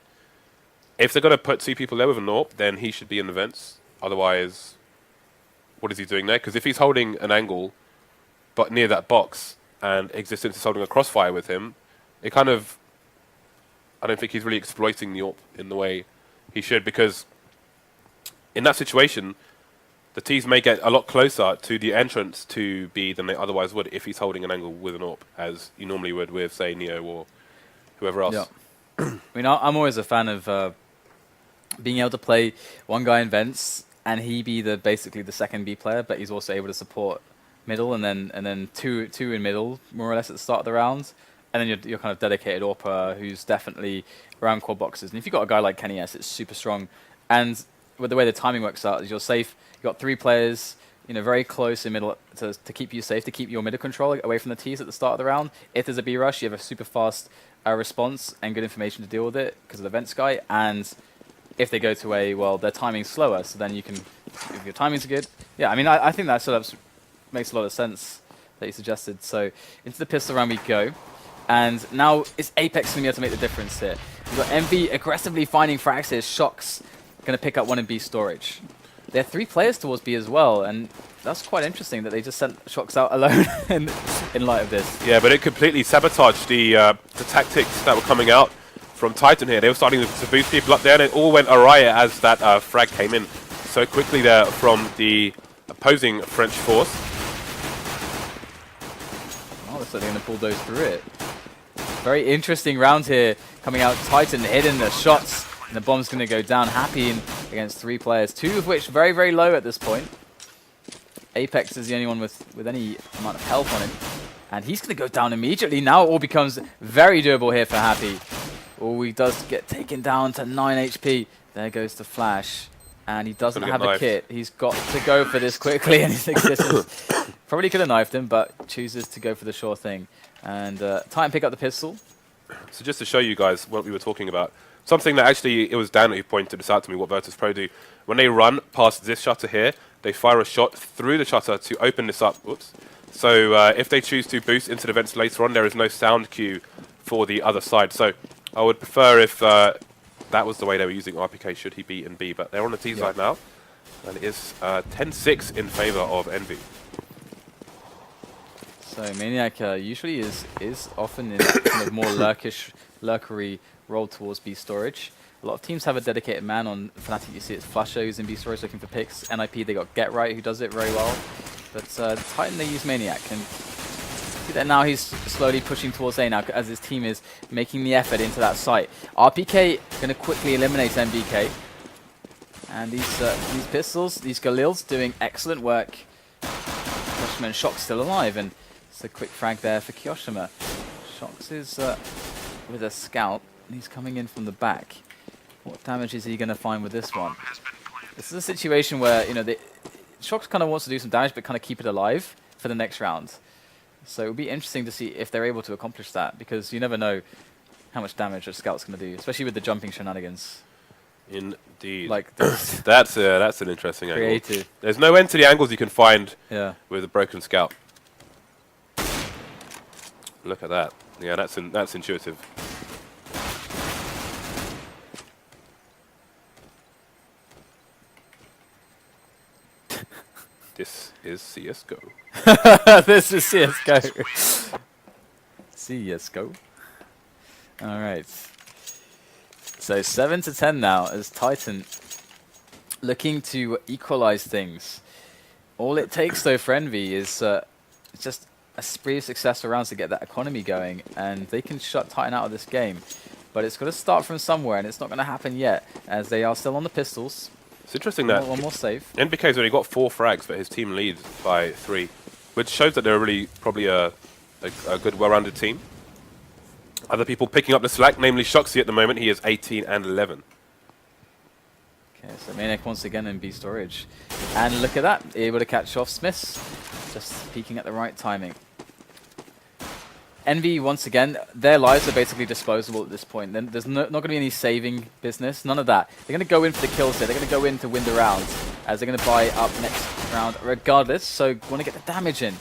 [SPEAKER 2] if they're going to put 2 people there with a AWP, then he should be in the vents. Otherwise, what is he doing there? Because if he's holding an angle, but near that box, and Existence is holding a crossfire with him, it kind of, I don't think he's really exploiting the AWP in the way he should, because in that situation, the T's may get a lot closer to the entrance to B than they otherwise would if he's holding an angle with an AWP, as you normally would with, say, Neo or whoever else.
[SPEAKER 1] Yeah. I mean, I'm always a fan of being able to play 1 guy in vents and he be basically the second B player, but he's also able to support middle, and then two in middle, more or less at the start of the round, and then you're kind of dedicated AWPer who's definitely around quad boxes. And if you've got a guy like KennyS, it's super strong. And with the way the timing works out, is you're safe. You've got 3 players, very close in middle to keep you safe, to keep your middle control away from the T's at the start of the round. If there's a B rush, you have a super fast response and good information to deal with it because of the vents guy. And if they go to A, well, their timing's slower, so then you can, if your timings are good. Yeah, I mean, I think that sort of makes a lot of sense that you suggested. So into the pistol round we go. And now it's Apex going to be able to make the difference here. You've got Envy aggressively finding frags here. Shox going to pick up 1 in B storage. There are 3 players towards B as well, and that's quite interesting that they just sent Shox out alone in light of this.
[SPEAKER 2] Yeah, but it completely sabotaged the tactics that were coming out from Titan here. They were starting to boost people up there, and it all went awry as that frag came in so quickly there from the opposing French force.
[SPEAKER 1] Oh, looks like they're going to bulldoze through it. Very interesting round here. Coming out, Titan hitting the shots. And the bomb's going to go down. Happy against 3 players. 2 of which very, very low at this point. Apex is the only one with any amount of health on him. And he's going to go down immediately. Now it all becomes very doable here for Happy. Oh, he does get taken down to 9 HP. There goes the flash. And he doesn't have a kit. He's got to go for this quickly. And his existence probably could have knifed him, but chooses to go for the sure thing. And Titan pick up the pistol.
[SPEAKER 2] So just to show you guys what we were talking about, something that actually, it was Dan who pointed this out to me, what Virtus Pro do. When they run past this shutter here, they fire a shot through the shutter to open this up. Whoops. So if they choose to boost into the vents later on, there is no sound cue for the other side. So I would prefer if that was the way they were using RPK should he be in B. But they're on the T side now. And it is 10-6 in favor of Envy.
[SPEAKER 1] So Maniac usually is often in kind of more lurkery role towards B storage. A lot of teams have a dedicated man on Fnatic. You see it's Flasher who's in B storage looking for picks. NIP, they got Get Right who does it very well. But Titan, they use Maniac. And see that now he's slowly pushing towards A now as his team is making the effort into that site. RPK going to quickly eliminate MBK. And these pistols, these Galils doing excellent work. Kyoshima and Shock's still alive. And it's a quick frag there for Kyoshima. Shocks is with a scout. He's coming in from the back. What damage is he going to find with this one? This is a situation where, you know, Shocks kind of wants to do some damage, but kind of keep it alive for the next round. So it would be interesting to see if they're able to accomplish that, because you never know how much damage a scout's going to do, especially with the jumping shenanigans.
[SPEAKER 2] Indeed.
[SPEAKER 1] Like
[SPEAKER 2] that's an interesting
[SPEAKER 1] creative
[SPEAKER 2] angle. There's no end to the angles you can find with a broken scout. Look at that. Yeah, that's intuitive. This is CSGO.
[SPEAKER 1] This is CSGO. CSGO. All right. So 7-10 now as Titan looking to equalize things. All it takes though for Envy is just a spree of successful rounds to get that economy going, and they can shut Titan out of this game. But it's got to start from somewhere, and it's not going to happen yet, as they are still on the pistols.
[SPEAKER 2] It's interesting that
[SPEAKER 1] one more save.
[SPEAKER 2] NBK's only got 4 frags, but his team leads by 3, which shows that they're really probably a good, well-rounded team. Other people picking up the slack, namely Shoxy at the moment. He is 18 and 11.
[SPEAKER 1] Okay, so Maniac once again in B storage. And look at that, able to catch off Smiths. Just peeking at the right timing. Envy, once again, their lives are basically disposable at this point. Then there's not going to be any saving business, none of that. They're going to go in for the kills here. They're going to go in to win the round, as they're going to buy up next round regardless. So want to get the damage in.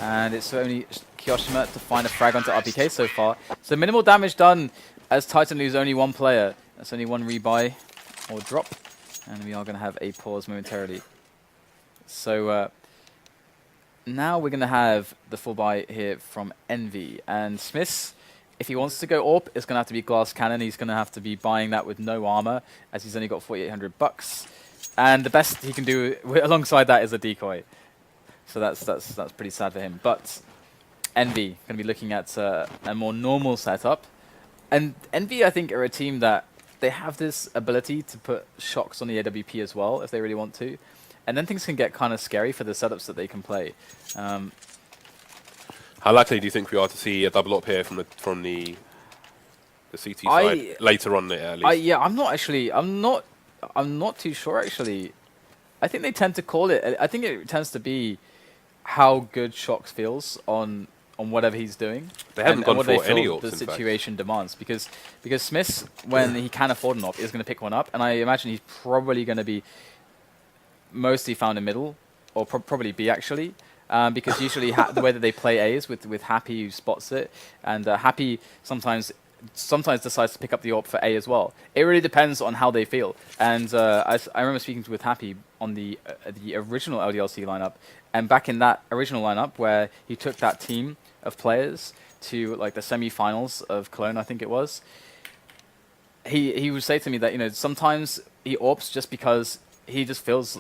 [SPEAKER 1] And it's only Kyoshima to find a frag onto RPK so far. So minimal damage done as Titan lose only 1 player. That's only 1 rebuy or drop. And we are going to have a pause momentarily. So now we're going to have the full buy here from Envy. And Smiths, if he wants to go AWP, it's going to have to be Glass Cannon. He's going to have to be buying that with no armor, as he's only got 4,800 bucks. And the best he can do alongside that is a decoy. So that's pretty sad for him. But Envy going to be looking at a more normal setup. And Envy, I think, are a team that they have this ability to put shocks on the AWP as well, if they really want to. And then things can get kind of scary for the setups that they can play.
[SPEAKER 2] How likely do you think we are to see a double up here from the CT side later on at least?
[SPEAKER 1] Yeah, I'm not too sure actually. I think they tend to call it. I think it tends to be how good Shocks feels on whatever he's doing.
[SPEAKER 2] They haven't gone for any ults,
[SPEAKER 1] the situation demands, because Smiths, when he can afford an op, is going to pick one up, and I imagine he's probably going to be mostly found in middle, or probably B actually, because usually the way that they play A is with Happy, who spots it, and Happy sometimes decides to pick up the AWP for A as well. It really depends on how they feel. And I remember speaking with Happy on the original LDLC lineup, and back in that original lineup where he took that team of players to like the semi-finals of Cologne, I think it was. He would say to me that, you know, sometimes he AWPs just because he just feels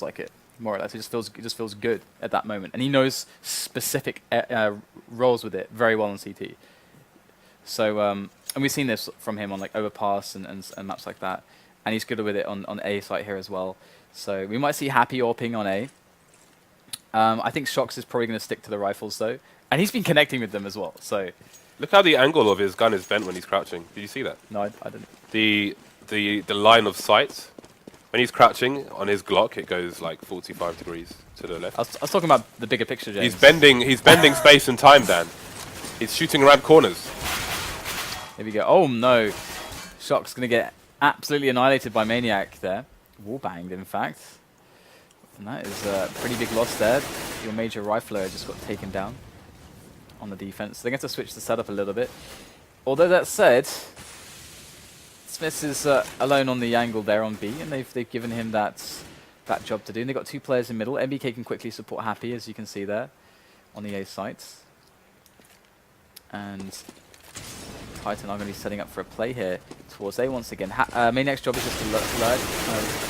[SPEAKER 1] like it, more or less. He just feels good at that moment, and he knows specific roles with it very well on CT. So and we've seen this from him on like overpass and maps like that, and he's good with it on A site here as well. So we might see Happy or Ping on A. I think Shox is probably going to stick to the rifles though, and he's been connecting with them as well. So
[SPEAKER 2] Look how the angle of his gun is bent when he's crouching. Did you see that?
[SPEAKER 1] no, I didn't.
[SPEAKER 2] The line of sight when he's crouching on his Glock, it goes like 45 degrees to the left.
[SPEAKER 1] I was talking about the bigger picture, James.
[SPEAKER 2] He's bending space and time, Dan. He's shooting around corners.
[SPEAKER 1] Here we go. Oh no, Shock's going to get absolutely annihilated by Maniac there. Wallbanged, in fact. And that is a pretty big loss there. Your major rifler just got taken down on the defense. They're going to switch the setup a little bit. Although that said, Smith is alone on the angle there on B, and they've given him that job to do. And they've got two players in middle. MBK can quickly support Happy, as you can see there, on the A site. And Titan are going to be setting up for a play here towards A once again. Maniac's job is just to lurk,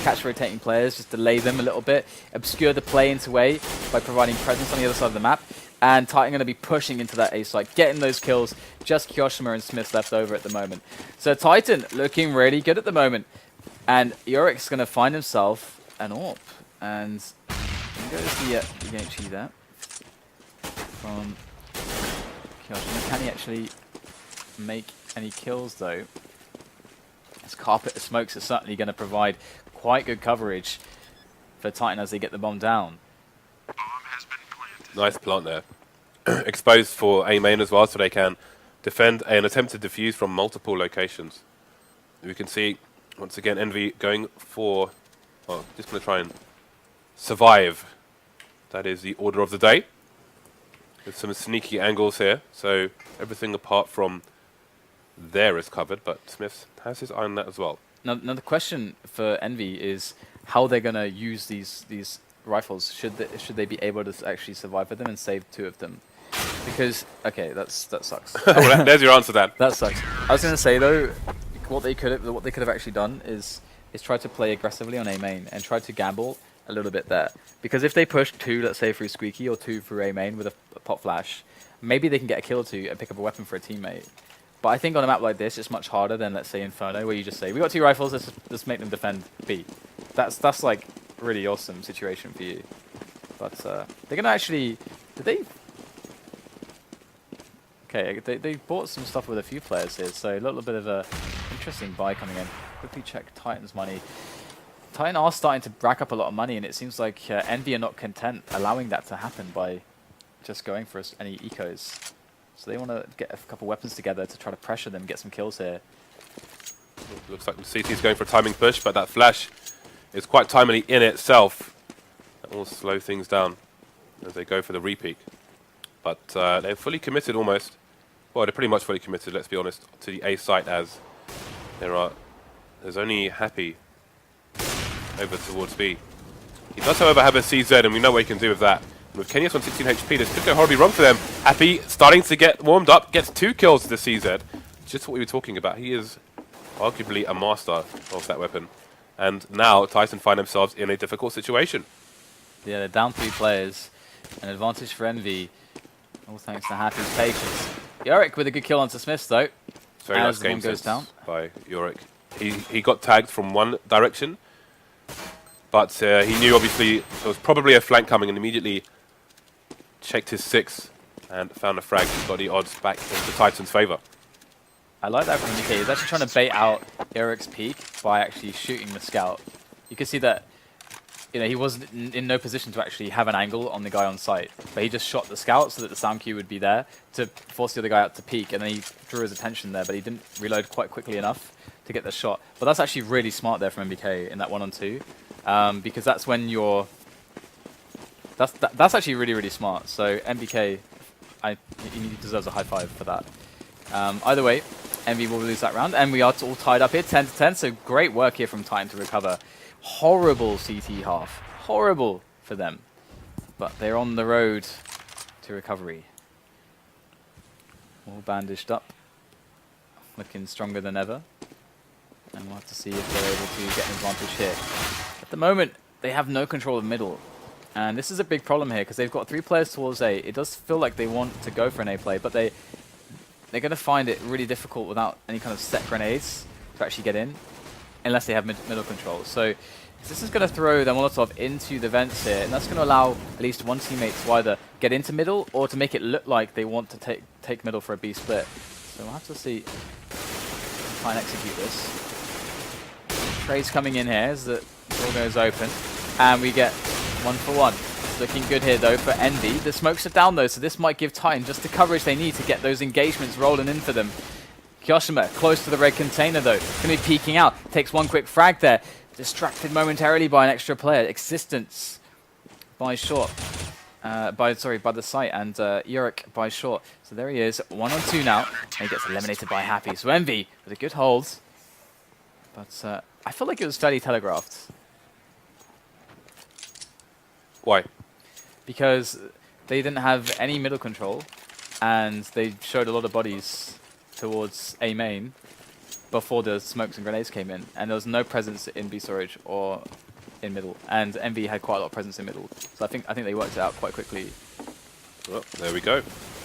[SPEAKER 1] catch rotating players, just delay them a little bit, obscure the play into A by providing presence on the other side of the map. And Titan going to be pushing into that A site, getting those kills. Just Kyoshima and Smith left over at the moment. So Titan looking really good at the moment. And Yorik's going to find himself an AWP. And there goes the EHE there from Kyoshima. Can he actually make any kills though? This carpet of smokes is certainly going to provide quite good coverage for Titan as they get the bomb down.
[SPEAKER 2] Nice plant there. Exposed for A main as well, so they can defend and attempt to defuse from multiple locations. We can see, once again, Envy going for, well, just going to try and survive. That is the order of the day. There's some sneaky angles here, so everything apart from there is covered, but Smith has his eye on that as well.
[SPEAKER 1] Now the question for Envy is how they're going to use these rifles. Should they be able to actually survive with them and save two of them? Because okay, that sucks.
[SPEAKER 2] Well, there's your answer, Dan.
[SPEAKER 1] That sucks. I was going to say though, what they could have actually done is try to play aggressively on A main and try to gamble a little bit there. Because if they push two, let's say through Squeaky or two through A main with a pop flash, maybe they can get a kill or two and pick up a weapon for a teammate. But I think on a map like this, it's much harder than, let's say, Inferno, where you just say, we got two rifles, let's make them defend B. That's like really awesome situation for you. But they're gonna actually, did they? Okay, they bought some stuff with a few players here, so a little bit of a interesting buy coming in. Quickly check Titan's money. Titan are starting to rack up a lot of money, and it seems like Envy are not content allowing that to happen by just going for any ecos. So they want to get a couple weapons together to try to pressure them, get some kills here.
[SPEAKER 2] Looks like the CT is going for a timing push, but that flash is quite timely in itself. That will slow things down as they go for the repeak. But they're fully committed almost. Well, they're pretty much fully committed, let's be honest, to the A site, as there's only Happy over towards B. He does, however, have a CZ, and we know what he can do with that. And with Kenyos on 16 HP, this could go horribly wrong for them. Happy starting to get warmed up, gets 2 kills to the CZ. Just what we were talking about. He is arguably a master of that weapon. And now Titan find themselves in a difficult situation.
[SPEAKER 1] Yeah, they're down 3 players. An advantage for Envy. All thanks to Happy's patience. Yorick with a good kill onto Smith, though.
[SPEAKER 2] It's very nice game goes down by Yorick. He got tagged from one direction, but he knew obviously there was probably a flank coming and immediately checked his 6 and found a frag that got the odds back into Titan's favour.
[SPEAKER 1] I like that from DK. He's actually trying to bait out Yorick's peak by actually shooting the scout. You can see that he wasn't in no position to actually have an angle on the guy on site, but he just shot the scout so that the sound cue would be there to force the other guy out to peek, and then he drew his attention there, but he didn't reload quite quickly enough to get the shot. But that's actually really smart there from MBK in that 1-on-2, because that's when you're... That's actually really, really smart. So MBK, he deserves a high five for that. Either way, Envy will lose that round, and we are all tied up here, 10-10, so great work here from Titan to recover. Horrible CT half. Horrible for them. But they're on the road to recovery. All bandaged up. Looking stronger than ever. And we'll have to see if they're able to get an advantage here. The At the moment, they have no control of middle. And this is a big problem here, because they've got 3 players towards A. It does feel like they want to go for an A play, but they're going to find it really difficult without any kind of set grenades to actually get in, unless they have middle control. So this is going to throw the Molotov into the vents here, and that's going to allow at least one teammate to either get into middle, or to make it look like they want to take middle for a B split. So we'll have to see, try and execute this. Trade's coming in here as the door goes open, and we get 1 for 1. It's looking good here though for Envy. The smokes are down though, so this might give Titan just the coverage they need to get those engagements rolling in for them. Kyoshima close to the red container though, going to be peeking out. Takes one quick frag there. Distracted momentarily by an extra player. Existence by short. By the site, and Yurik by short. So there he is, 1 on 2 now, and he gets eliminated by Happy. So Envy with a good hold, but I feel like it was fairly telegraphed.
[SPEAKER 2] Why?
[SPEAKER 1] Because they didn't have any middle control, and they showed a lot of bodies towards A main before the smokes and grenades came in, and there was no presence in B storage or in middle, and MV had quite a lot of presence in middle. So I think they worked it out quite quickly.
[SPEAKER 2] Well, there we go.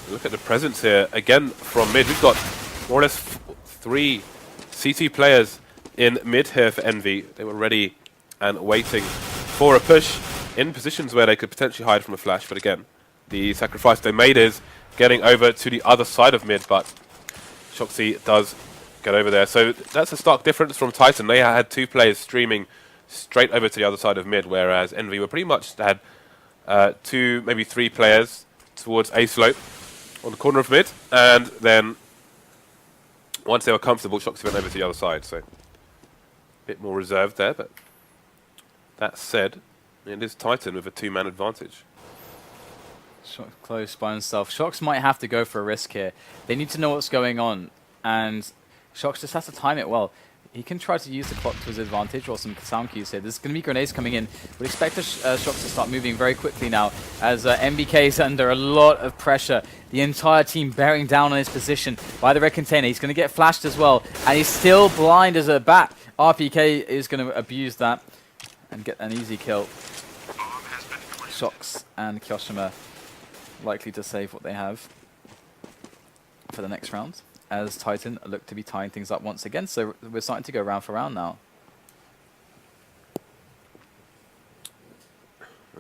[SPEAKER 2] Look at the presence here again from mid. We've got more or less 3 CT players in mid here for Envy. They were ready and waiting for a push in positions where they could potentially hide from a flash. But again, the sacrifice they made is getting over to the other side of mid, but Shoxy does get over there. So that's a stark difference from Titan. They had 2 players streaming straight over to the other side of mid, whereas Envy were pretty much had 2, maybe 3 players towards A slope on the corner of mid, and then once they were comfortable, Shoxy went over to the other side. So a bit more reserved there, but that said, it is Titan with a 2-man advantage.
[SPEAKER 1] Shox close by himself. Shox might have to go for a risk here. They need to know what's going on, and Shox just has to time it well. He can try to use the clock to his advantage, or some sound cues here. There's going to be grenades coming in. We'd expect Shox to start moving very quickly now, as MBK is under a lot of pressure. The entire team bearing down on his position by the red container. He's going to get flashed as well, and he's still blind as a bat. RPK is going to abuse that and get an easy kill. Shox and Kyoshima likely to save what they have for the next round, as Titan look to be tying things up once again. So we're starting to go round for round now.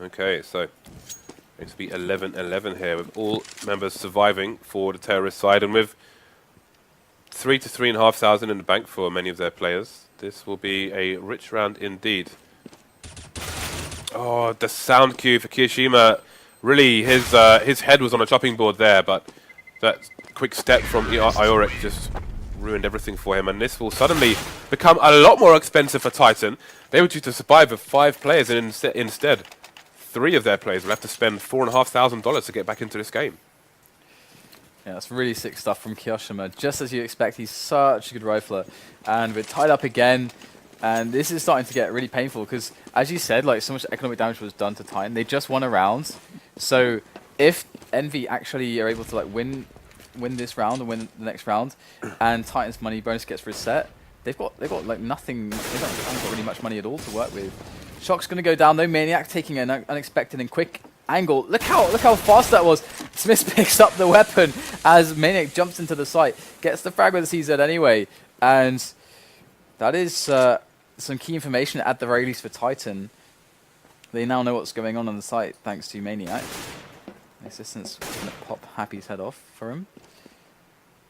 [SPEAKER 1] Okay, so going to be 11-11 here, with all members surviving for the terrorist side, and with 3,000 to 3,500 in the bank for many of their players. This will be a rich round indeed. Oh, the sound cue for Kyoshima. Really, his head was on a chopping board there, but that quick step from Ioric just ruined everything for him, and this will suddenly become a lot more expensive for Titan. They were due to survive with 5 players, and instead 3 of their players will have to spend $4,500 to get back into this game. Yeah, that's really sick stuff from Kyoshima. Just as you expect, he's such a good rifler, and we're tied up again. And this is starting to get really painful, because, as you said, like, so much economic damage was done to Titan. They just won a round. So if Envy actually are able to like win this round and win the next round, and Titan's money bonus gets reset, they've got like nothing. They haven't got really much money at all to work with. Shock's going to go down though. Maniac taking an unexpected and quick angle. Look how fast that was. Smith picks up the weapon as Maniac jumps into the site, gets the frag with the CZ anyway, and that is some key information at the very least for Titan. They now know what's going on the site thanks to Maniac. The assistant's going to pop Happy's head off for him.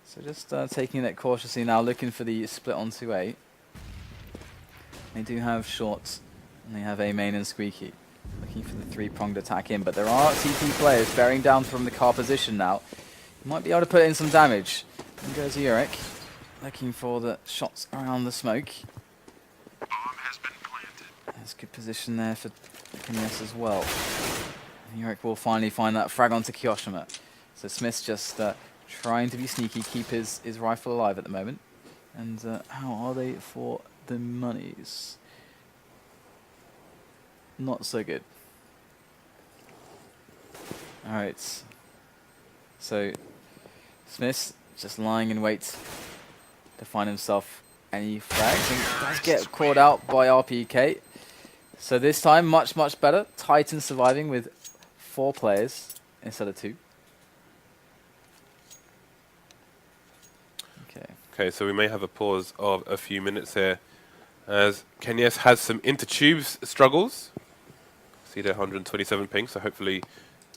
[SPEAKER 1] So just taking it cautiously now, looking for the split on 2A. They do have short, and they have A main and Squeaky. Looking for the 3-pronged attack in, but there are CT players bearing down from the car position now. Might be able to put in some damage. And goes Yurik, looking for the shots around the smoke. There's good position there for Kineas as well. Yurik will finally find that frag onto Kyoshima. So Smith's just trying to be sneaky, keep his rifle alive at the moment. And how are they for the monies? Not so good. Alright. So Smith's just lying in wait to find himself any frags, and does get caught out by RPK. So this time, much better. Titan surviving with 4 players instead of 2. Okay.
[SPEAKER 2] Okay, so we may have a pause of a few minutes here as Kenyes has some intertubes struggles. See their 127 ping, so hopefully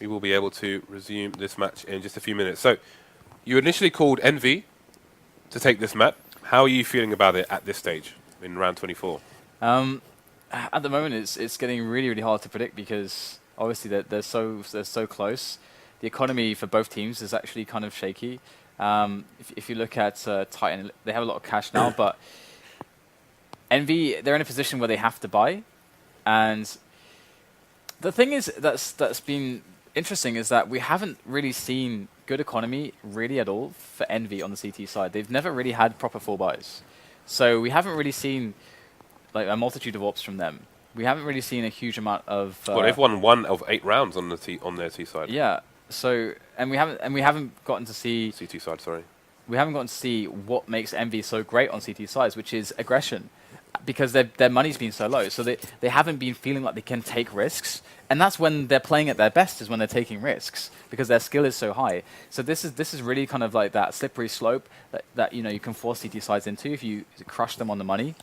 [SPEAKER 2] we will be able to resume this match in just a few minutes. So you initially called Envy to take this map. How are you feeling about it at this stage in round 24?
[SPEAKER 1] At the moment, it's getting really hard to predict because obviously they're so close. The economy for both teams is actually kind of shaky. If you look at Titan, they have a lot of cash now, but Envy, they're in a position where they have to buy. And the thing is that's been interesting is that we haven't really seen good economy really at all for Envy on the CT side. They've never really had proper full buys. So we haven't really seen like a multitude of ops from them. We haven't really seen a huge amount of.
[SPEAKER 2] Well, they've won 1 of 8 rounds on their T side.
[SPEAKER 1] Yeah. So we haven't gotten to see
[SPEAKER 2] CT side, sorry.
[SPEAKER 1] We haven't gotten to see what makes Envy so great on CT sides, which is aggression, because their money's been so low. So they haven't been feeling like they can take risks, and that's when they're playing at their best, is when they're taking risks because their skill is so high. So this is really kind of like that slippery slope that you can force CT sides into if you crush them on the money.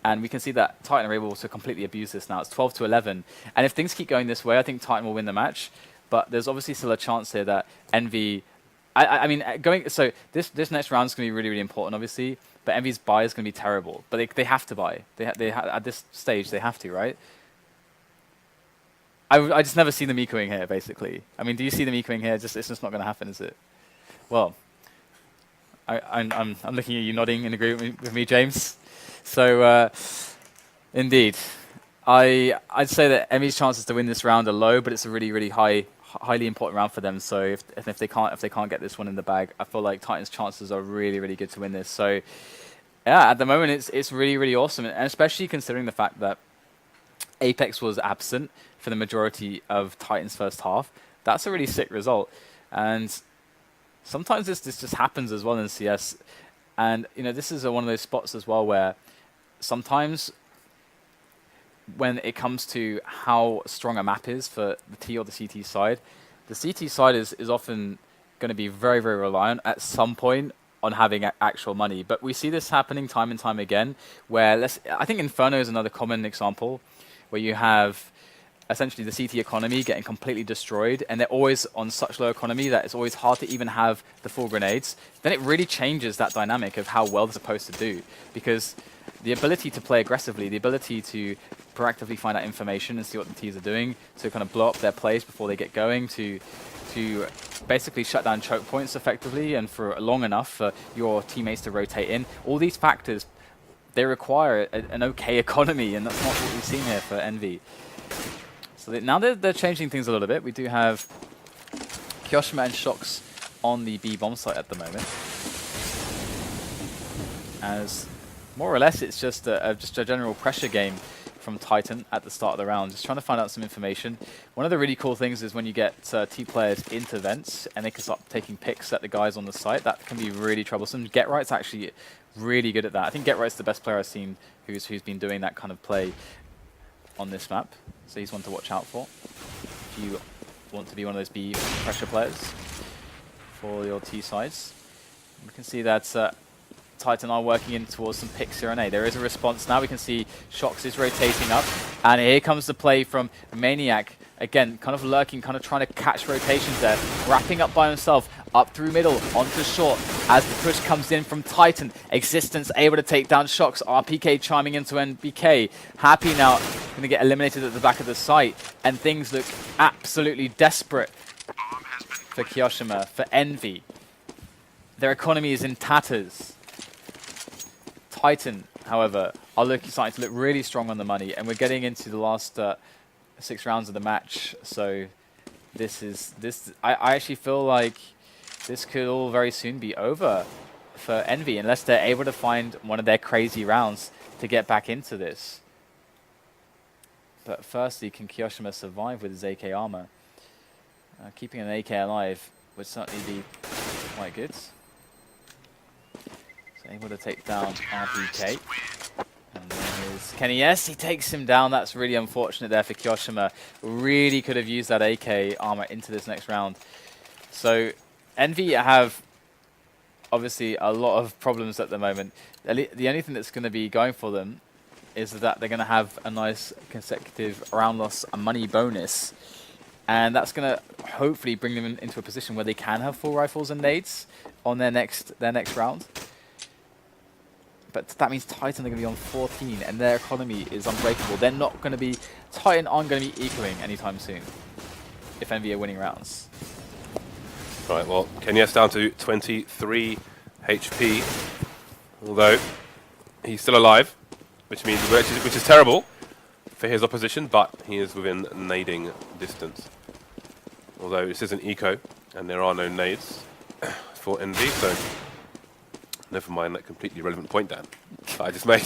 [SPEAKER 1] And we can see that Titan are able to completely abuse this now. It's 12-11. And if things keep going this way, I think Titan will win the match. But there's obviously still a chance here that Envy... I mean, so this next round is going to be really important, obviously. But Envy's buy is going to be terrible. But they have to buy. At this stage, they have to, right? I just never see them ecoing here, basically. I mean, do you see them ecoing here? It's just not going to happen, is it? Well, I'm looking at you nodding in agreement with me, James. So, indeed, I'd say that Emmy's chances to win this round are low, but it's a really highly important round for them. So if they can't get this one in the bag, I feel like Titan's chances are really good to win this. So, yeah, at the moment it's really awesome, and especially considering the fact that Apex was absent for the majority of Titan's first half. That's a really sick result, and sometimes this just happens as well in CS. And this is one of those spots as well where sometimes when it comes to how strong a map is for the T or the CT side, the CT side is often going to be very reliant at some point on having actual money. But we see this happening time and time again, where I think Inferno is another common example, where you have essentially the CT economy getting completely destroyed, and they're always on such low economy that it's always hard to even have the full grenades. Then it really changes that dynamic of how well they're supposed to do, because the ability to play aggressively, the ability to proactively find out information and see what the Ts are doing, to kind of blow up their plays before they get going, to basically shut down choke points effectively and for long enough for your teammates to rotate in. All these factors, they require an okay economy, and that's not what we've seen here for Envy. So now they're changing things a little bit. We do have Kyoshima and Shox on the B bomb site at the moment, as more or less it's just a general pressure game from Titan at the start of the round, just trying to find out some information. One of the really cool things is when you get T players into vents and they can start taking picks at the guys on the site. That can be really troublesome. GetRight's actually really good at that. I think GetRight's the best player I've seen who's been doing that kind of play on this map. So he's one to watch out for if you want to be one of those B pressure players for your T sides. We can see that Titan are working in towards some picks here on A. There is a response now. We can see Shox is rotating up, and here comes the play from Maniac. Again, kind of lurking, kind of trying to catch rotations there. Wrapping up by himself, up through middle, onto short. As the push comes in from Titan, Existence able to take down Shox. RPK chiming into NBK. Happy now, going to get eliminated at the back of the site. And things look absolutely desperate for Kyoshima, for Envy. Their economy is in tatters. Titan, however, are starting to look really strong on the money, and we're getting into the last 6 rounds of the match. So I actually feel like this could all very soon be over for Envy, unless they're able to find one of their crazy rounds to get back into this. But firstly, can Kyoshima survive with his AK armor? Keeping an AK alive would certainly be quite good. So able to take down RPK. And there is as Kenny, yes, he takes him down. That's really unfortunate there for Kyoshima. Really could have used that AK armor into this next round. So EnVy have obviously a lot of problems at the moment. The only thing that's going to be going for them is that they're going to have a nice consecutive round loss, a money bonus. And that's going to hopefully bring them into a position where they can have full rifles and nades on their next round. But that means Titan are going to be on 14, and their economy is unbreakable. They're not going to be... Titan aren't going to be ecoing anytime soon if EnVy are winning rounds.
[SPEAKER 2] Right, well, Kenyes down to 23 HP, although he's still alive, which means which is terrible for his opposition, but he is within nading distance. Although this is an eco, and there are no nades for EnVy, so never mind that completely irrelevant point, Dan, that I just made.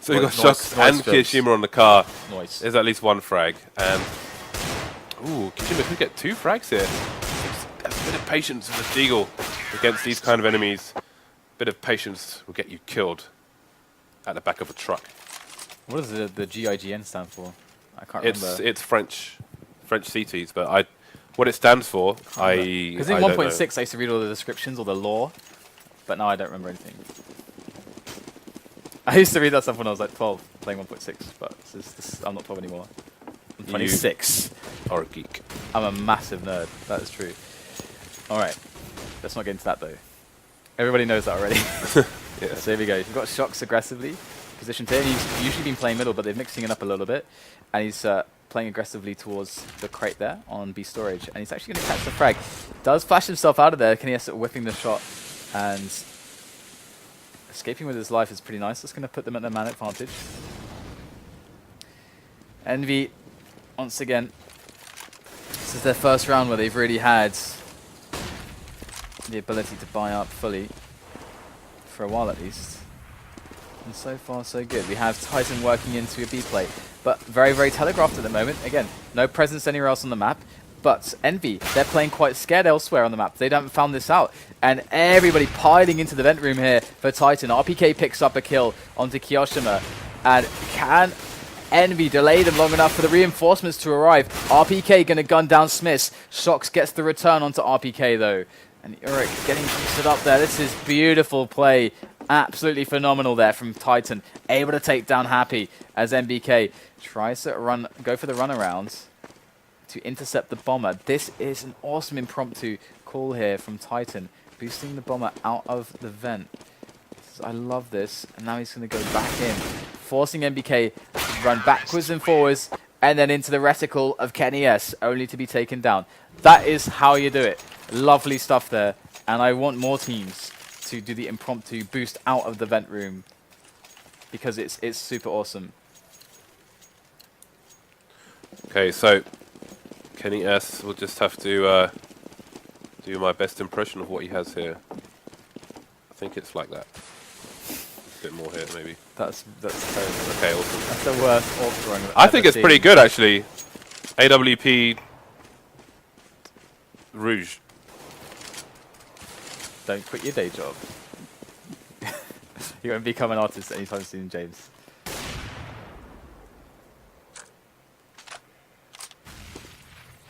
[SPEAKER 2] So we've got Shox and Kyoshima on the car.
[SPEAKER 1] Nice.
[SPEAKER 2] There's at least one frag, and ooh, Kyoshima could get 2 frags here. A bit of patience with the Deagle against these kind of enemies. A bit of patience will get you killed at the back of a truck.
[SPEAKER 1] What does the GIGN stand for? I can't remember.
[SPEAKER 2] It's French CTs, but what it stands for,
[SPEAKER 1] because in 1.6 I used to read all the descriptions or the lore, but now I don't remember anything. I used to read that stuff when I was like 12, playing 1.6, but I'm not 12 anymore. I'm 26.
[SPEAKER 2] Or a geek.
[SPEAKER 1] I'm a massive nerd. That is true. All right, let's not get into that though. Everybody knows that already.
[SPEAKER 2] Yeah.
[SPEAKER 1] So here we go. You've got Shox aggressively positioned here. He's usually been playing middle, but they're mixing it up a little bit, and he's playing aggressively towards the crate there on B storage, and he's actually going to catch the frag. Does flash himself out of there. Can he whipping the shot and escaping with his life is pretty nice. That's going to put them at the man advantage. EnVy, once again, this is their first round where they've really had the ability to buy up fully, for a while at least. And so far so good. We have Titan working into a B plate, but very, very telegraphed at the moment. Again, no presence anywhere else on the map, but EnVy, they're playing quite scared elsewhere on the map. They haven't found this out. And everybody piling into the vent room here for Titan. RPK picks up a kill onto Kyoshima. And can EnVy delay them long enough for the reinforcements to arrive? RPK going to gun down Smiths. Shox gets the return onto RPK though. And Uric getting boosted up there. This is beautiful play. Absolutely phenomenal there from Titan. Able to take down Happy as MBK tries to go for the runaround to intercept the bomber. This is an awesome impromptu call here from Titan. Boosting the bomber out of the vent. I love this. And now he's going to go back in. Forcing MBK to run backwards and forwards. And then into the reticle of Kenny S. Only to be taken down. That is how you do it. Lovely stuff there, and I want more teams to do the impromptu boost out of the vent room because it's super awesome.
[SPEAKER 2] Okay, so Kenny S will just have to do my best impression of what he has here. I think it's like that. A bit more here, maybe.
[SPEAKER 1] That's terrible.
[SPEAKER 2] Okay, awesome.
[SPEAKER 1] That's the worst orc drawing I've
[SPEAKER 2] I think
[SPEAKER 1] ever
[SPEAKER 2] it's
[SPEAKER 1] seen.
[SPEAKER 2] pretty good, actually. AWP Rouge.
[SPEAKER 1] Don't quit your day job. You won't become an artist anytime soon, James.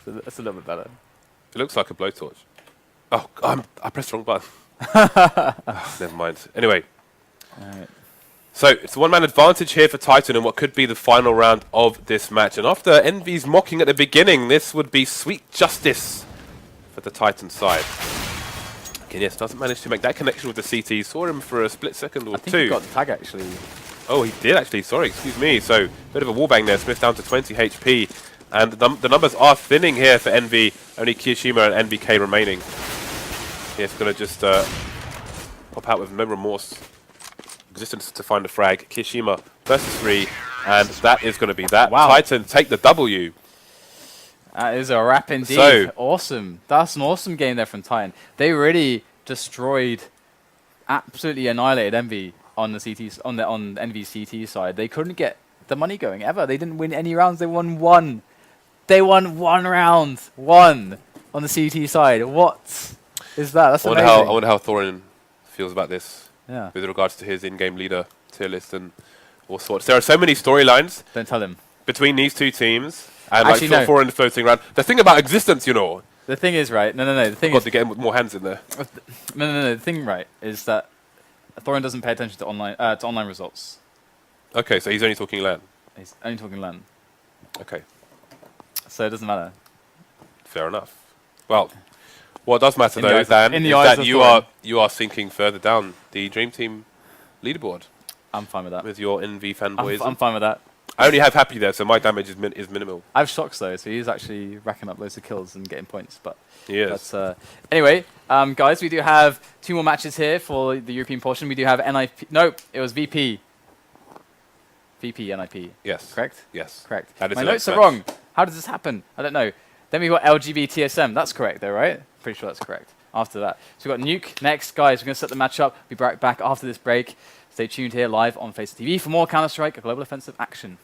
[SPEAKER 1] So that's a little bit better.
[SPEAKER 2] It looks like a blowtorch. Oh, I pressed the wrong button. Oh, never mind. Anyway.
[SPEAKER 1] Alright.
[SPEAKER 2] So, it's a one-man advantage here for Titan in what could be the final round of this match. And after EnVy's mocking at the beginning, this would be sweet justice for the Titan side. Yes, doesn't manage to make that connection with the CT. Saw him for a split second or
[SPEAKER 1] I think
[SPEAKER 2] two.
[SPEAKER 1] he got the tag actually.
[SPEAKER 2] Oh, he did actually. Sorry, excuse me. So, bit of a wallbang there. Smith down to 20 HP. And the numbers are thinning here for EnVy. Only Kyoshima and NBK remaining. He's going to just pop out with no remorse. Existence to find a frag. Kyoshima versus 3. And that is going to be that.
[SPEAKER 1] Wow.
[SPEAKER 2] Titan take the W.
[SPEAKER 1] That is a wrap indeed.
[SPEAKER 2] So,
[SPEAKER 1] awesome. That's an awesome game there from Titan. They really destroyed, absolutely annihilated EnVy on the CT, on EnVy's CT side. They couldn't get the money going ever. They didn't win any rounds. They won one. They won one round. One on the CT side. What is that? That's amazing.
[SPEAKER 2] I wonder how Thorin feels about this.
[SPEAKER 1] Yeah.
[SPEAKER 2] With regards to his in-game leader tier list and all sorts. There are so many storylines
[SPEAKER 1] Don't tell him.
[SPEAKER 2] between these two teams, and
[SPEAKER 1] Actually,
[SPEAKER 2] like
[SPEAKER 1] no.
[SPEAKER 2] four in the floating around. The thing about existence, you know,
[SPEAKER 1] The thing is, right? No. The thing
[SPEAKER 2] got
[SPEAKER 1] is,
[SPEAKER 2] to get more hands in there.
[SPEAKER 1] no. The thing, right, is that Thorin doesn't pay attention to online results.
[SPEAKER 2] Okay, so he's only talking LAN.
[SPEAKER 1] He's only talking LAN,
[SPEAKER 2] Okay,
[SPEAKER 1] so it doesn't matter.
[SPEAKER 2] fair enough. Well, what does matter
[SPEAKER 1] In the
[SPEAKER 2] though,
[SPEAKER 1] eyes of-
[SPEAKER 2] Dan,
[SPEAKER 1] in the
[SPEAKER 2] is
[SPEAKER 1] eyes
[SPEAKER 2] that
[SPEAKER 1] of
[SPEAKER 2] you are sinking further down the Dream Team leaderboard
[SPEAKER 1] I'm fine with that.
[SPEAKER 2] with your EnVy fanboys.
[SPEAKER 1] I'm fine with that.
[SPEAKER 2] I only have Happy there, so my damage is minimal.
[SPEAKER 1] I have Shocks though, so he's actually racking up loads of kills and getting points. But
[SPEAKER 2] He is.
[SPEAKER 1] that's, anyway, guys, we do have 2 more matches here for the European portion. We do have NIP. No, it was VP. VP NIP.
[SPEAKER 2] Yes.
[SPEAKER 1] Correct.
[SPEAKER 2] Yes.
[SPEAKER 1] Correct.
[SPEAKER 2] That is
[SPEAKER 1] My
[SPEAKER 2] the
[SPEAKER 1] notes
[SPEAKER 2] next
[SPEAKER 1] are
[SPEAKER 2] match.
[SPEAKER 1] wrong. How does this happen? I don't know. Then we got LGB TSM. That's correct though, right? Pretty sure that's correct. After that, so we've got Nuke next, guys. We're gonna set the match up. Be back after this break. Stay tuned here live on FACEIT TV for more Counter-Strike: A Global Offensive action.